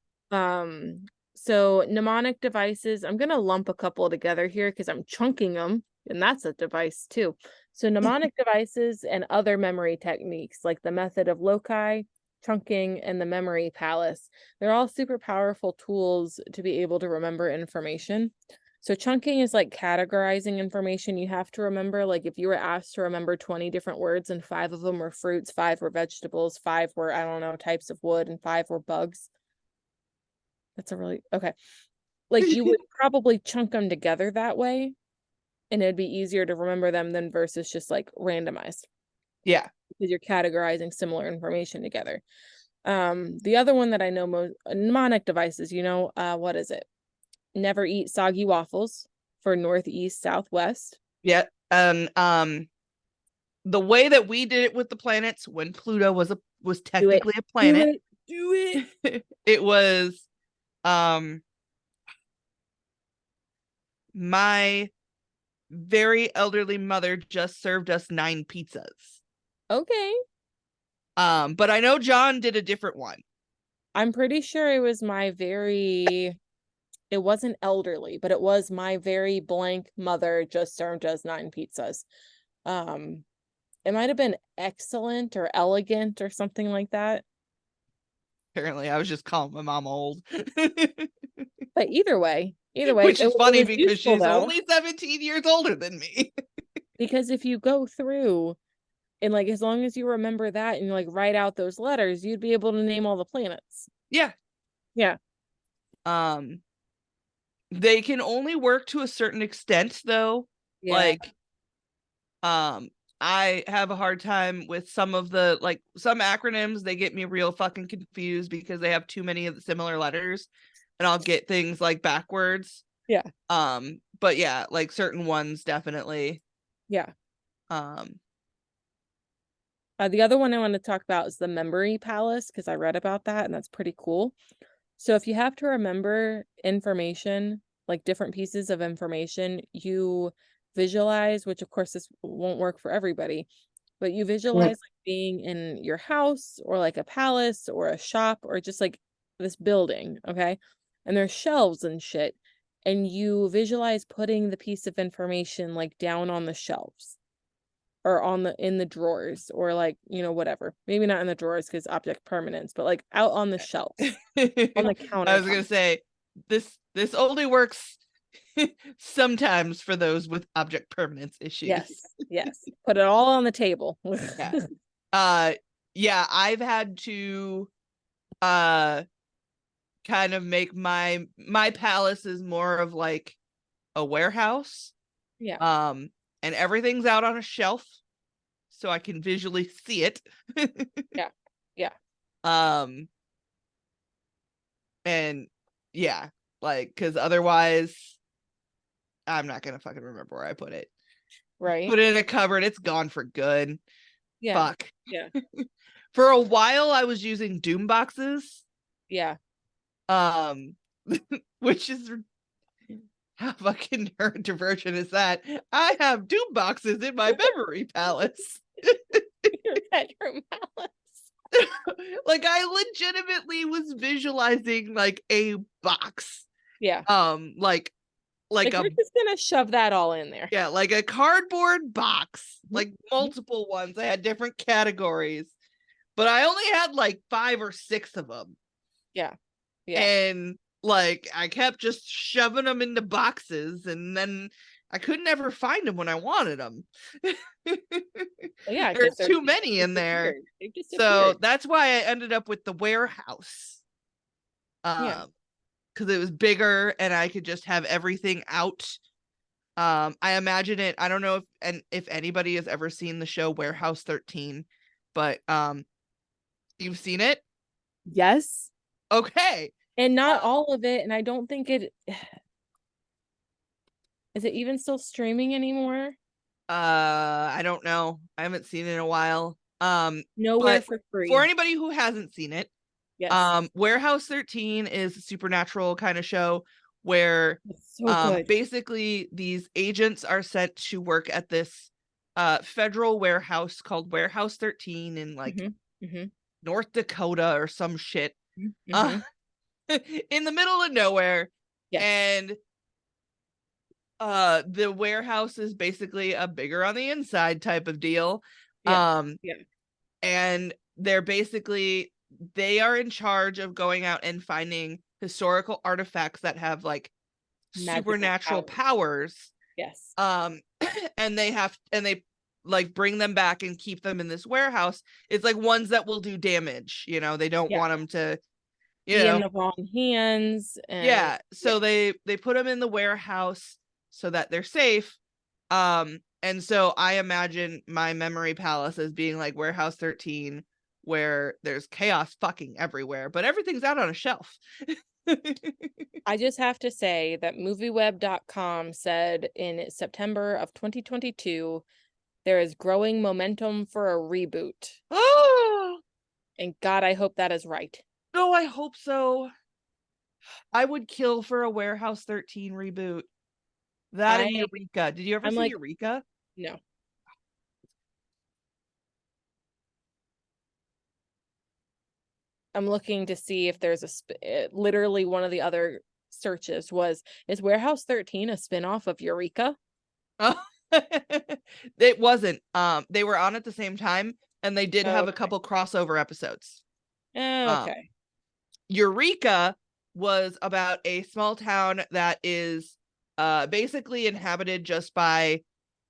So mnemonic devices, I'm gonna lump a couple together here because I'm chunking them, and that's a device too. So mnemonic devices and other memory techniques like the method of loci, chunking, and the memory palace. They're all super powerful tools to be able to remember information. So chunking is like categorizing information you have to remember. Like if you were asked to remember 20 different words and 5 of them were fruits, 5 were vegetables, 5 were, I don't know, types of wood, and 5 were bugs. That's a really, okay. Like you would probably chunk them together that way, and it'd be easier to remember them than versus just like randomized. Yeah. Because you're categorizing similar information together. The other one that I know most, mnemonic devices, what is it? Never eat soggy waffles for northeast, southwest. Yeah. And the way that we did it with the planets when Pluto was technically a planet. Do it. It was my very elderly mother just served us 9 pizzas. Okay. But I know John did a different one. I'm pretty sure it was it wasn't elderly, but it was my very blank mother just served us 9 pizzas. It might have been excellent or elegant or something like that. Apparently, I was just calling my mom old. But either way, Which is it funny was because useful she's though. only 17 years older than me. Because if you go through and like as long as you remember that and like write out those letters, you'd be able to name all the planets. Yeah. Yeah. They can only work to a certain extent though. Yeah. Like I have a hard time with some of the like some acronyms, they get me real fucking confused because they have too many of the similar letters and I'll get things like backwards. Yeah. But yeah, like certain ones definitely. Yeah. Um The other one I want to talk about is the memory palace because I read about that and that's pretty cool. So if you have to remember information, like different pieces of information, you visualize, which of course this won't work for everybody, but you visualize like being in your house or like a palace or a shop or just like this building, okay? And there's shelves and shit. And you visualize putting the piece of information like down on the shelves or in the drawers or like, whatever. Maybe not in the drawers because object permanence, but like out on the shelves, on the I was gonna countertop. say this only works sometimes for those with object permanence issues. Yes, yes. Put it all on the table. Yeah. Yeah, I've had to kind of make my palace is more of like a warehouse. Yeah, And everything's out on a shelf so I can visually see it. yeah, yeah. Um and yeah, like cuz otherwise I'm not going to fucking remember where I put it. Right. Put it in a cupboard, it's gone for good. Yeah, Fuck. yeah, For a while I was using doom boxes. yeah. Um which is how fucking nerd diversion is that? I have doom boxes in my memory palace. Your bedroom palace. Like I legitimately was visualizing like a box. Yeah. Like Like a we're just gonna shove that all in there. yeah, like a cardboard box, Mhm. like multiple ones. I had different categories, but I only had like 5 or 6 of them. Yeah. Yeah. And like I kept just shoving them into boxes and then I couldn't ever find them when I wanted them. Well, yeah, There's because too many in there. They've So disappeared. that's why I ended up with the warehouse. Yeah. Because it was bigger and I could just have everything out. I imagine it. I don't know if anybody has ever seen the show Warehouse 13, but you've seen it? Yes. Okay. And not all of it, and I don't think it is it even still streaming anymore? I don't know. I haven't seen it in a while. Nowhere But for for free. anybody who hasn't seen it, Yes. Warehouse 13 is a supernatural kind of show where It's so good. basically these agents are sent to work at this federal warehouse called Warehouse 13 in like Mm-hmm. North Dakota or some shit. Mm-hmm. In the middle of nowhere. Yes. And the warehouse is basically a bigger on the inside type of deal. Yeah. Yeah. And they are in charge of going out and finding historical artifacts that have like Magical supernatural powers. powers. Yes. And they like bring them back and keep them in this warehouse. It's like ones that will do damage, they don't Yeah. want them to, Be in the wrong hands and yeah, so they put them in the warehouse so that they're safe. And so I imagine my memory palace as being like Warehouse 13, where there's chaos fucking everywhere, but everything's out on a shelf. I just have to say that movieweb.com said in September of 2022 there is growing momentum for a reboot. Oh And God, I hope that is right. no, I hope so. I would kill for a Warehouse 13 reboot. That and Eureka. Did you ever I'm see like, Eureka? no. I'm looking to see if there's literally one of the other searches is Warehouse 13 a spinoff of Eureka? Oh, it wasn't. They were on at the same time, and they did have a Okay. couple crossover episodes. Okay. Eureka was about a small town that is basically inhabited just by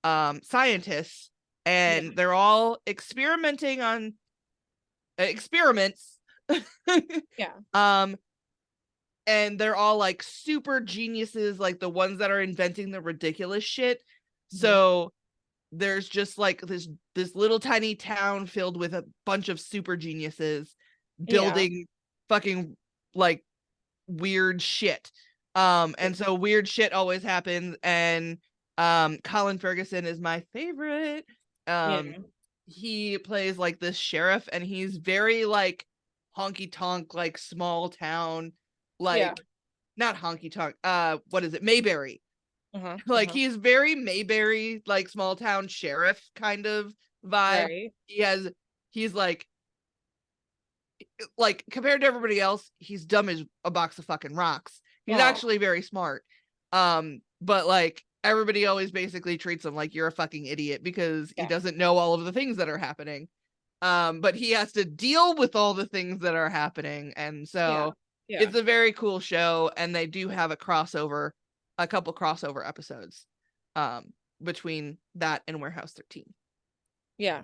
scientists, and they're all experimenting on experiments. Yeah. And they're all like super geniuses, like the ones that are inventing the ridiculous shit. So there's just like this little tiny town filled with a bunch of super geniuses building fucking like weird shit. And so weird shit always happens, and Colin Ferguson is my favorite. He plays like this sheriff, and he's very like honky tonk, like small town, like not honky tonk, what is it, Mayberry. Like he's very Mayberry, like small town sheriff kind of vibe. Right. He's like compared to everybody else, he's dumb as a box of fucking rocks. He's actually very smart. But like everybody always basically treats him like you're a fucking idiot because he doesn't know all of the things that are happening. But he has to deal with all the things that are happening. And so it's a very cool show, and they do have a couple crossover episodes between that and Warehouse 13. Yeah.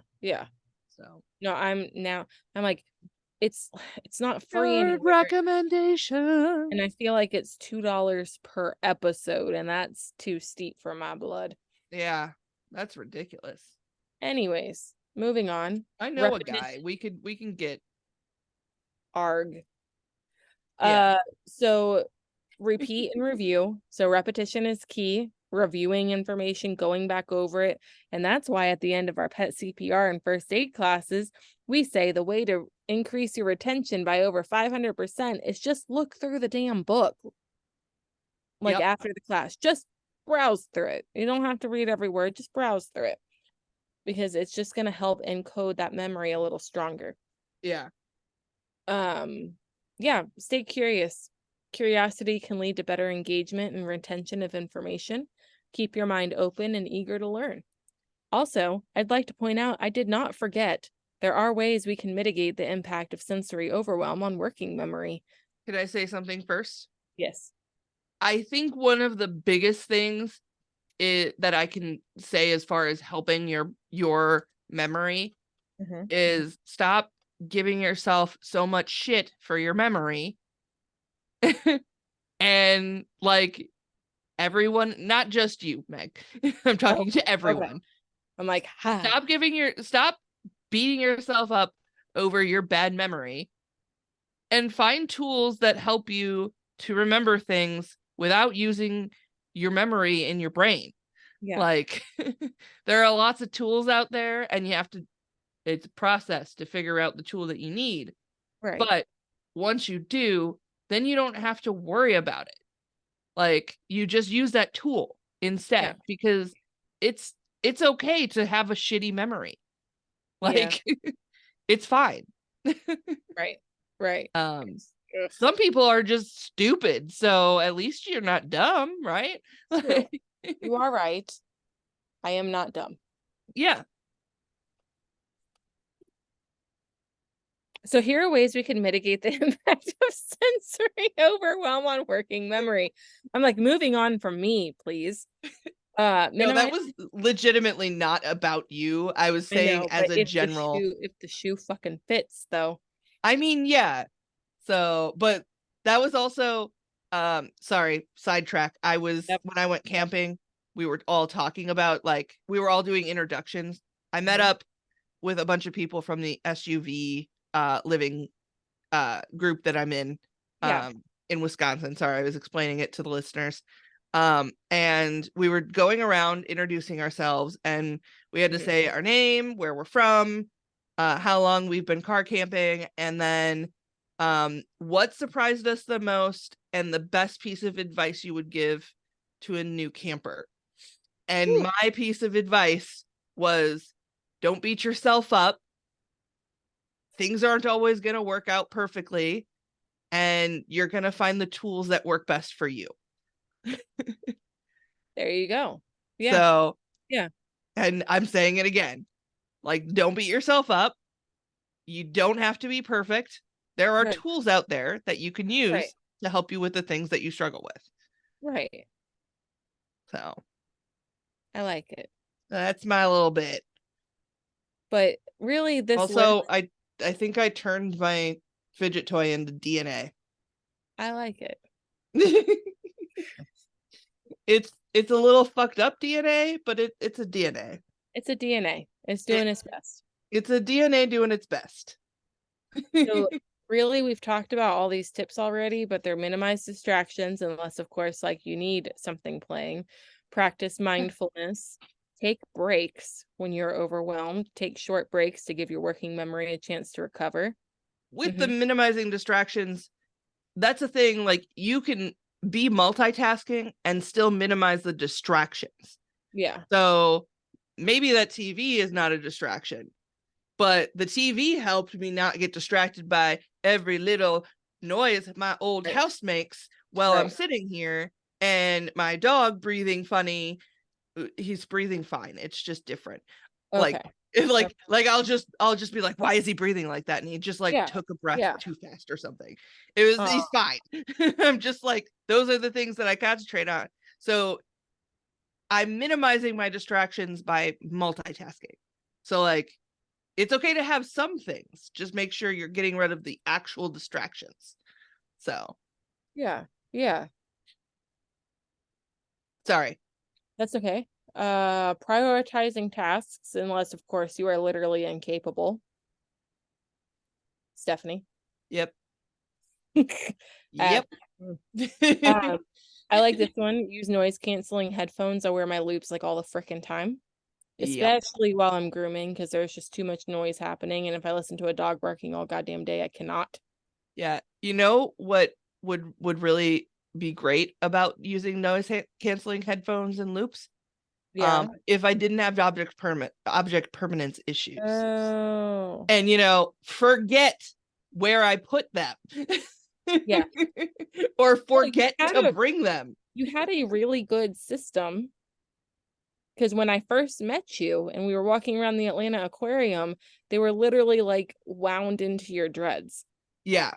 So no, I'm like, it's not free anywhere. Recommendation. And I feel like it's $2 per episode, and that's too steep for my blood. Yeah, that's ridiculous. Anyways, moving on. I know a guy we can get. Arg. Yeah. So repeat and review. So repetition is key. Reviewing information, going back over it. And that's why at the end of our pet CPR and first aid classes, we say the way to increase your retention by over 500% is just look through the damn book. Like after the class, just browse through it. You don't have to read every word, just browse through it. Because it's just going to help encode that memory a little stronger. Yeah. Stay curious. Curiosity can lead to better engagement and retention of information. Keep your mind open and eager to learn. Also, I'd like to point out I did not forget there are ways we can mitigate the impact of sensory overwhelm on working memory. Could I say something first? Yes. I think one of the biggest things that I can say as far as helping your memory is stop giving yourself so much shit for your memory. And like everyone, not just you, Meg. I'm talking to everyone. Okay. I'm like, stop beating yourself up over your bad memory, and find tools that help you to remember things without using your memory in your brain. Like there are lots of tools out there, and it's a process to figure out the tool that you need. Right. But once you do, then you don't have to worry about it. Like you just use that tool instead, because it's okay to have a shitty memory. Like it's fine. Right. Some people are just stupid, so at least you're not dumb, right? You are right. I am not dumb. Yeah. So here are ways we can mitigate the impact of sensory overwhelm on working memory. I'm like, moving on from me, please. No, that was legitimately not about you. I was saying as a general. If the shoe fucking fits, though. I mean, yeah. So, but that was also, sorry, sidetrack. When I went camping, we were all talking about, like, we were all doing introductions. I met up with a bunch of people from the SUV living group that I'm in Wisconsin. Sorry, I was explaining it to the listeners. And we were going around introducing ourselves, and we had to say our name, where we're from, how long we've been car camping, and then what surprised us the most and the best piece of advice you would give to a new camper. And Ooh. my piece of advice was, don't beat yourself up. Things aren't always going to work out perfectly, and you're going to find the tools that work best for you. There you go. Yeah. So, yeah. And I'm saying it again, like, don't beat yourself up. You don't have to be perfect. There are Right. tools out there that you can use Right. to help you with the things that you struggle with. Right. So I like it. that's my little bit. But really, this list, Also, I think I turned my fidget toy into DNA. I like it. It's a little fucked up DNA, but it's a DNA. It's a DNA. It's doing its best. It's a DNA doing its best. So really, we've talked about all these tips already, but they're minimize distractions unless, of course, like you need something playing. Practice mindfulness. Take breaks when you're overwhelmed. Take short breaks to give your working memory a chance to recover. With the minimizing distractions, that's a thing, like, you can be multitasking and still minimize the distractions. Yeah. So maybe that TV is not a distraction, but the TV helped me not get distracted by every little noise my old house makes while I'm sitting here, and my dog breathing funny. He's breathing fine. It's just different. Okay. Like I'll just be like, why is he breathing like that? And he just like took a breath too fast or something. He's fine. I'm just like, those are the things that I concentrate on. So I'm minimizing my distractions by multitasking. So like, it's okay to have some things. Just make sure you're getting rid of the actual distractions. So Yeah. Yeah. sorry. That's okay. Prioritizing tasks, unless, of course, you are literally incapable. Stephenie. Yep. Uh, Yep. I like this one. Use noise canceling headphones. I wear my loops like all the freaking time, Yep. especially while I'm grooming, because there's just too much noise happening. And if I listen to a dog barking all goddamn day, I cannot. Yeah. You know what would really be great about using noise canceling headphones and loops? Yeah. If I didn't have object permanence issues. Oh. And forget where I put them. Yeah. Or forget to bring them. You had a really good system, because when I first met you and we were walking around the Atlanta aquarium, they were literally like wound into your dreads. Yeah.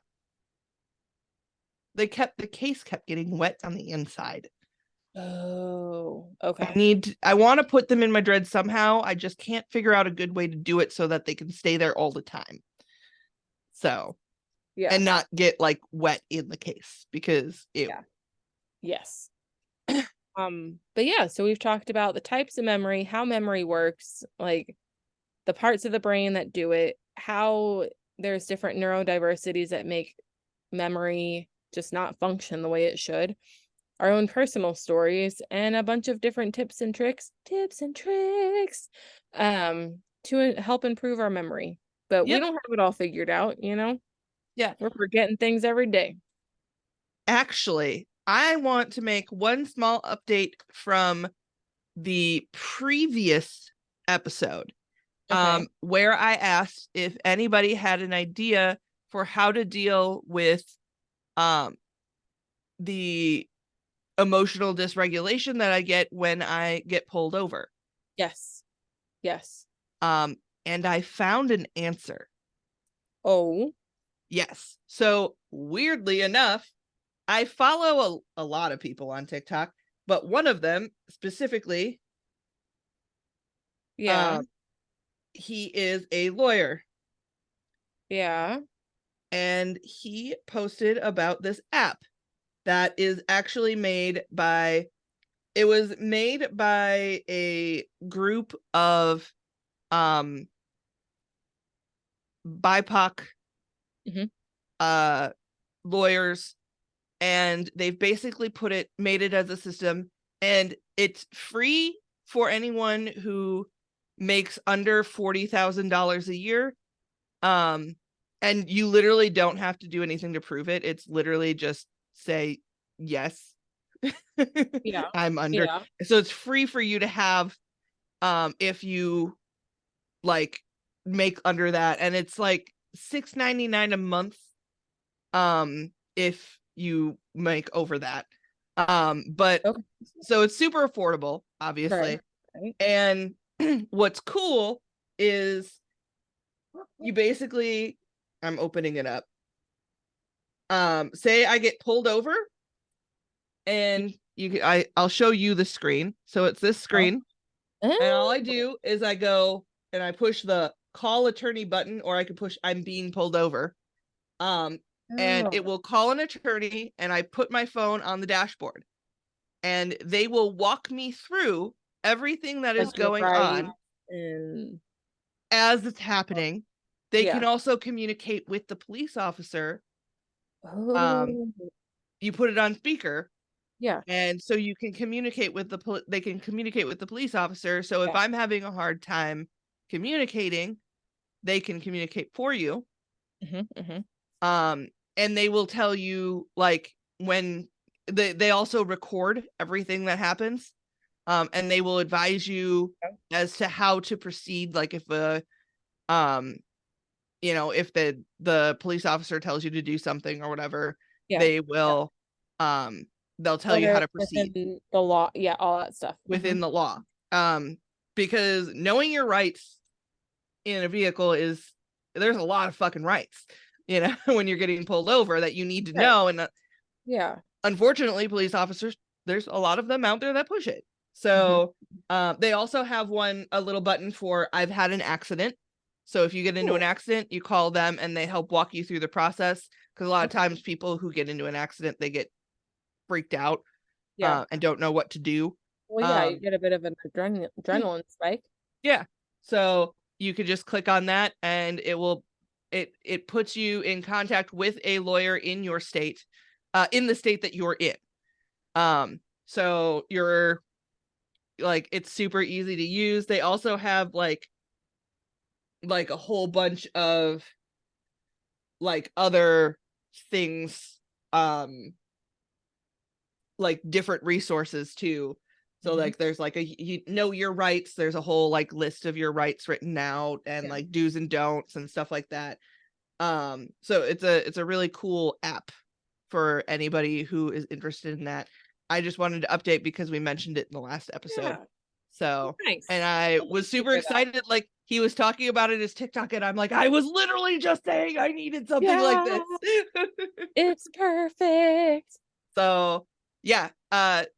The case kept getting wet on the inside. Oh, okay. I want to put them in my dreads somehow. I just can't figure out a good way to do it so that they can stay there all the time. So, yeah. And not get like wet in the case, because ew. Yeah. Yes. But yeah, so we've talked about the types of memory, how memory works, like the parts of the brain that do it, how there's different neurodiversities that make memory just not function the way it should, our own personal stories, and a bunch of different tips and tricks to help improve our memory. But we don't have it all figured out, Yeah. We're forgetting things every day. Actually, I want to make one small update from the previous episode, where I asked if anybody had an idea for how to deal with the emotional dysregulation that I get when I get pulled over. Yes. And I found an answer. Oh. Yes. So weirdly enough, I follow a lot of people on TikTok, but one of them specifically, he is a lawyer. Yeah. And he posted about this app that is actually made by a group of BIPOC lawyers, and they've basically made it as a system, and it's free for anyone who makes under $40,000 a year. And you literally don't have to do anything to prove it. It's literally just say yes. Yeah. I'm under. Yeah. So it's free for you to have if you like make under that, and it's like $6.99 a month if you make over that. But Okay. so it's super affordable, Right. obviously. Right. And what's cool is you basically, I'm opening it up. Say I get pulled over, and I'll show you the screen. So it's this Oh. screen, and all I do is I go and I push the call attorney button, or I could push I'm being pulled over. And it Oh. will call an attorney, and I put my phone on the dashboard, and they will walk me through everything that is Like your going right on and as it's happening. They can yeah. also communicate with the police officer. Um, Oh. you put it on speaker, Yeah. and so you can communicate with they can communicate with the police officer. So if Yeah. I'm having a hard time communicating, they can communicate for you. Mm-hmm. Mm-hmm. And they will tell you like when they also record everything that happens. And they will advise you as to how to proceed, like if um if the police officer tells you to do something or whatever, Yeah. they will they'll tell you Whether how it's to proceed within the law, yeah, all that stuff. within the law. Because knowing your rights in a vehicle is, there's a lot of fucking rights, when you're getting pulled over that you need to Right. know. And Yeah. unfortunately, police officers, there's a lot of them out there that push it. Mm-hmm. So they also have a little button for I've had an accident. So if you get into an Cool. accident, you call them and they help walk you through the process. Because a lot of Okay. times people who get into an accident, they get freaked out Yeah. and don't know what to do. Well, yeah, you Um, get a bit of an adrenaline spike. yeah. So you could just click on that, and it puts you in contact with a lawyer in your state, in the state that you're in. So you're like, it's super easy to use. They also have like a whole bunch of like other things, like different resources too. So Mm-hmm. like there's like you know your rights, there's a whole like list of your rights written out, and Yeah. like do's and don'ts and stuff like that. So it's a really cool app for anybody who is interested in that. I just wanted to update because we mentioned it in the last episode. Yeah. So, Nice. and I Well, was thank you super for that. excited. Like he was talking about it as TikTok, and I'm like, I was literally just saying I needed something like Yeah, this. it's perfect. So yeah,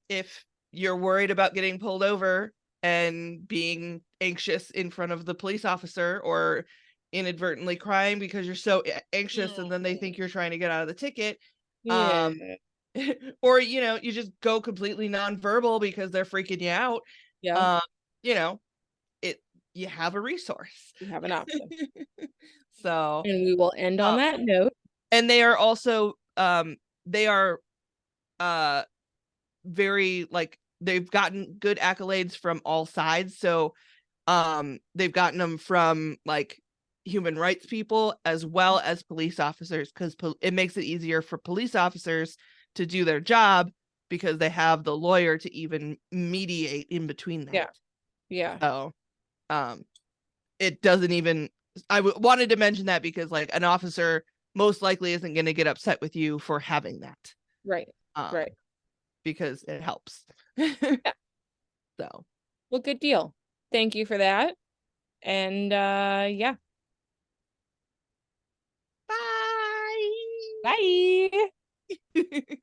if you're worried about getting pulled over and being anxious in front of the police officer, or inadvertently crying because you're so anxious and then they think Mm. you're trying to get out of the ticket, Yeah. um or you just go completely nonverbal because they're freaking you out, Yeah. um you know it you have a resource. You have an option. So And we will end on uh, that note. and they are also they are uh very like, they've gotten good accolades from all sides. So they've gotten them from like human rights people as well as police officers, because it makes it easier for police officers to do their job because they have the lawyer to even mediate in between Yeah. that. Yeah. So um it doesn't even, wanted to mention that because like an officer most likely isn't going to get upset with you for having that, Right. um Right. because it helps. Yeah. So Well, good deal. Thank you for that. And yeah. bye. Bye.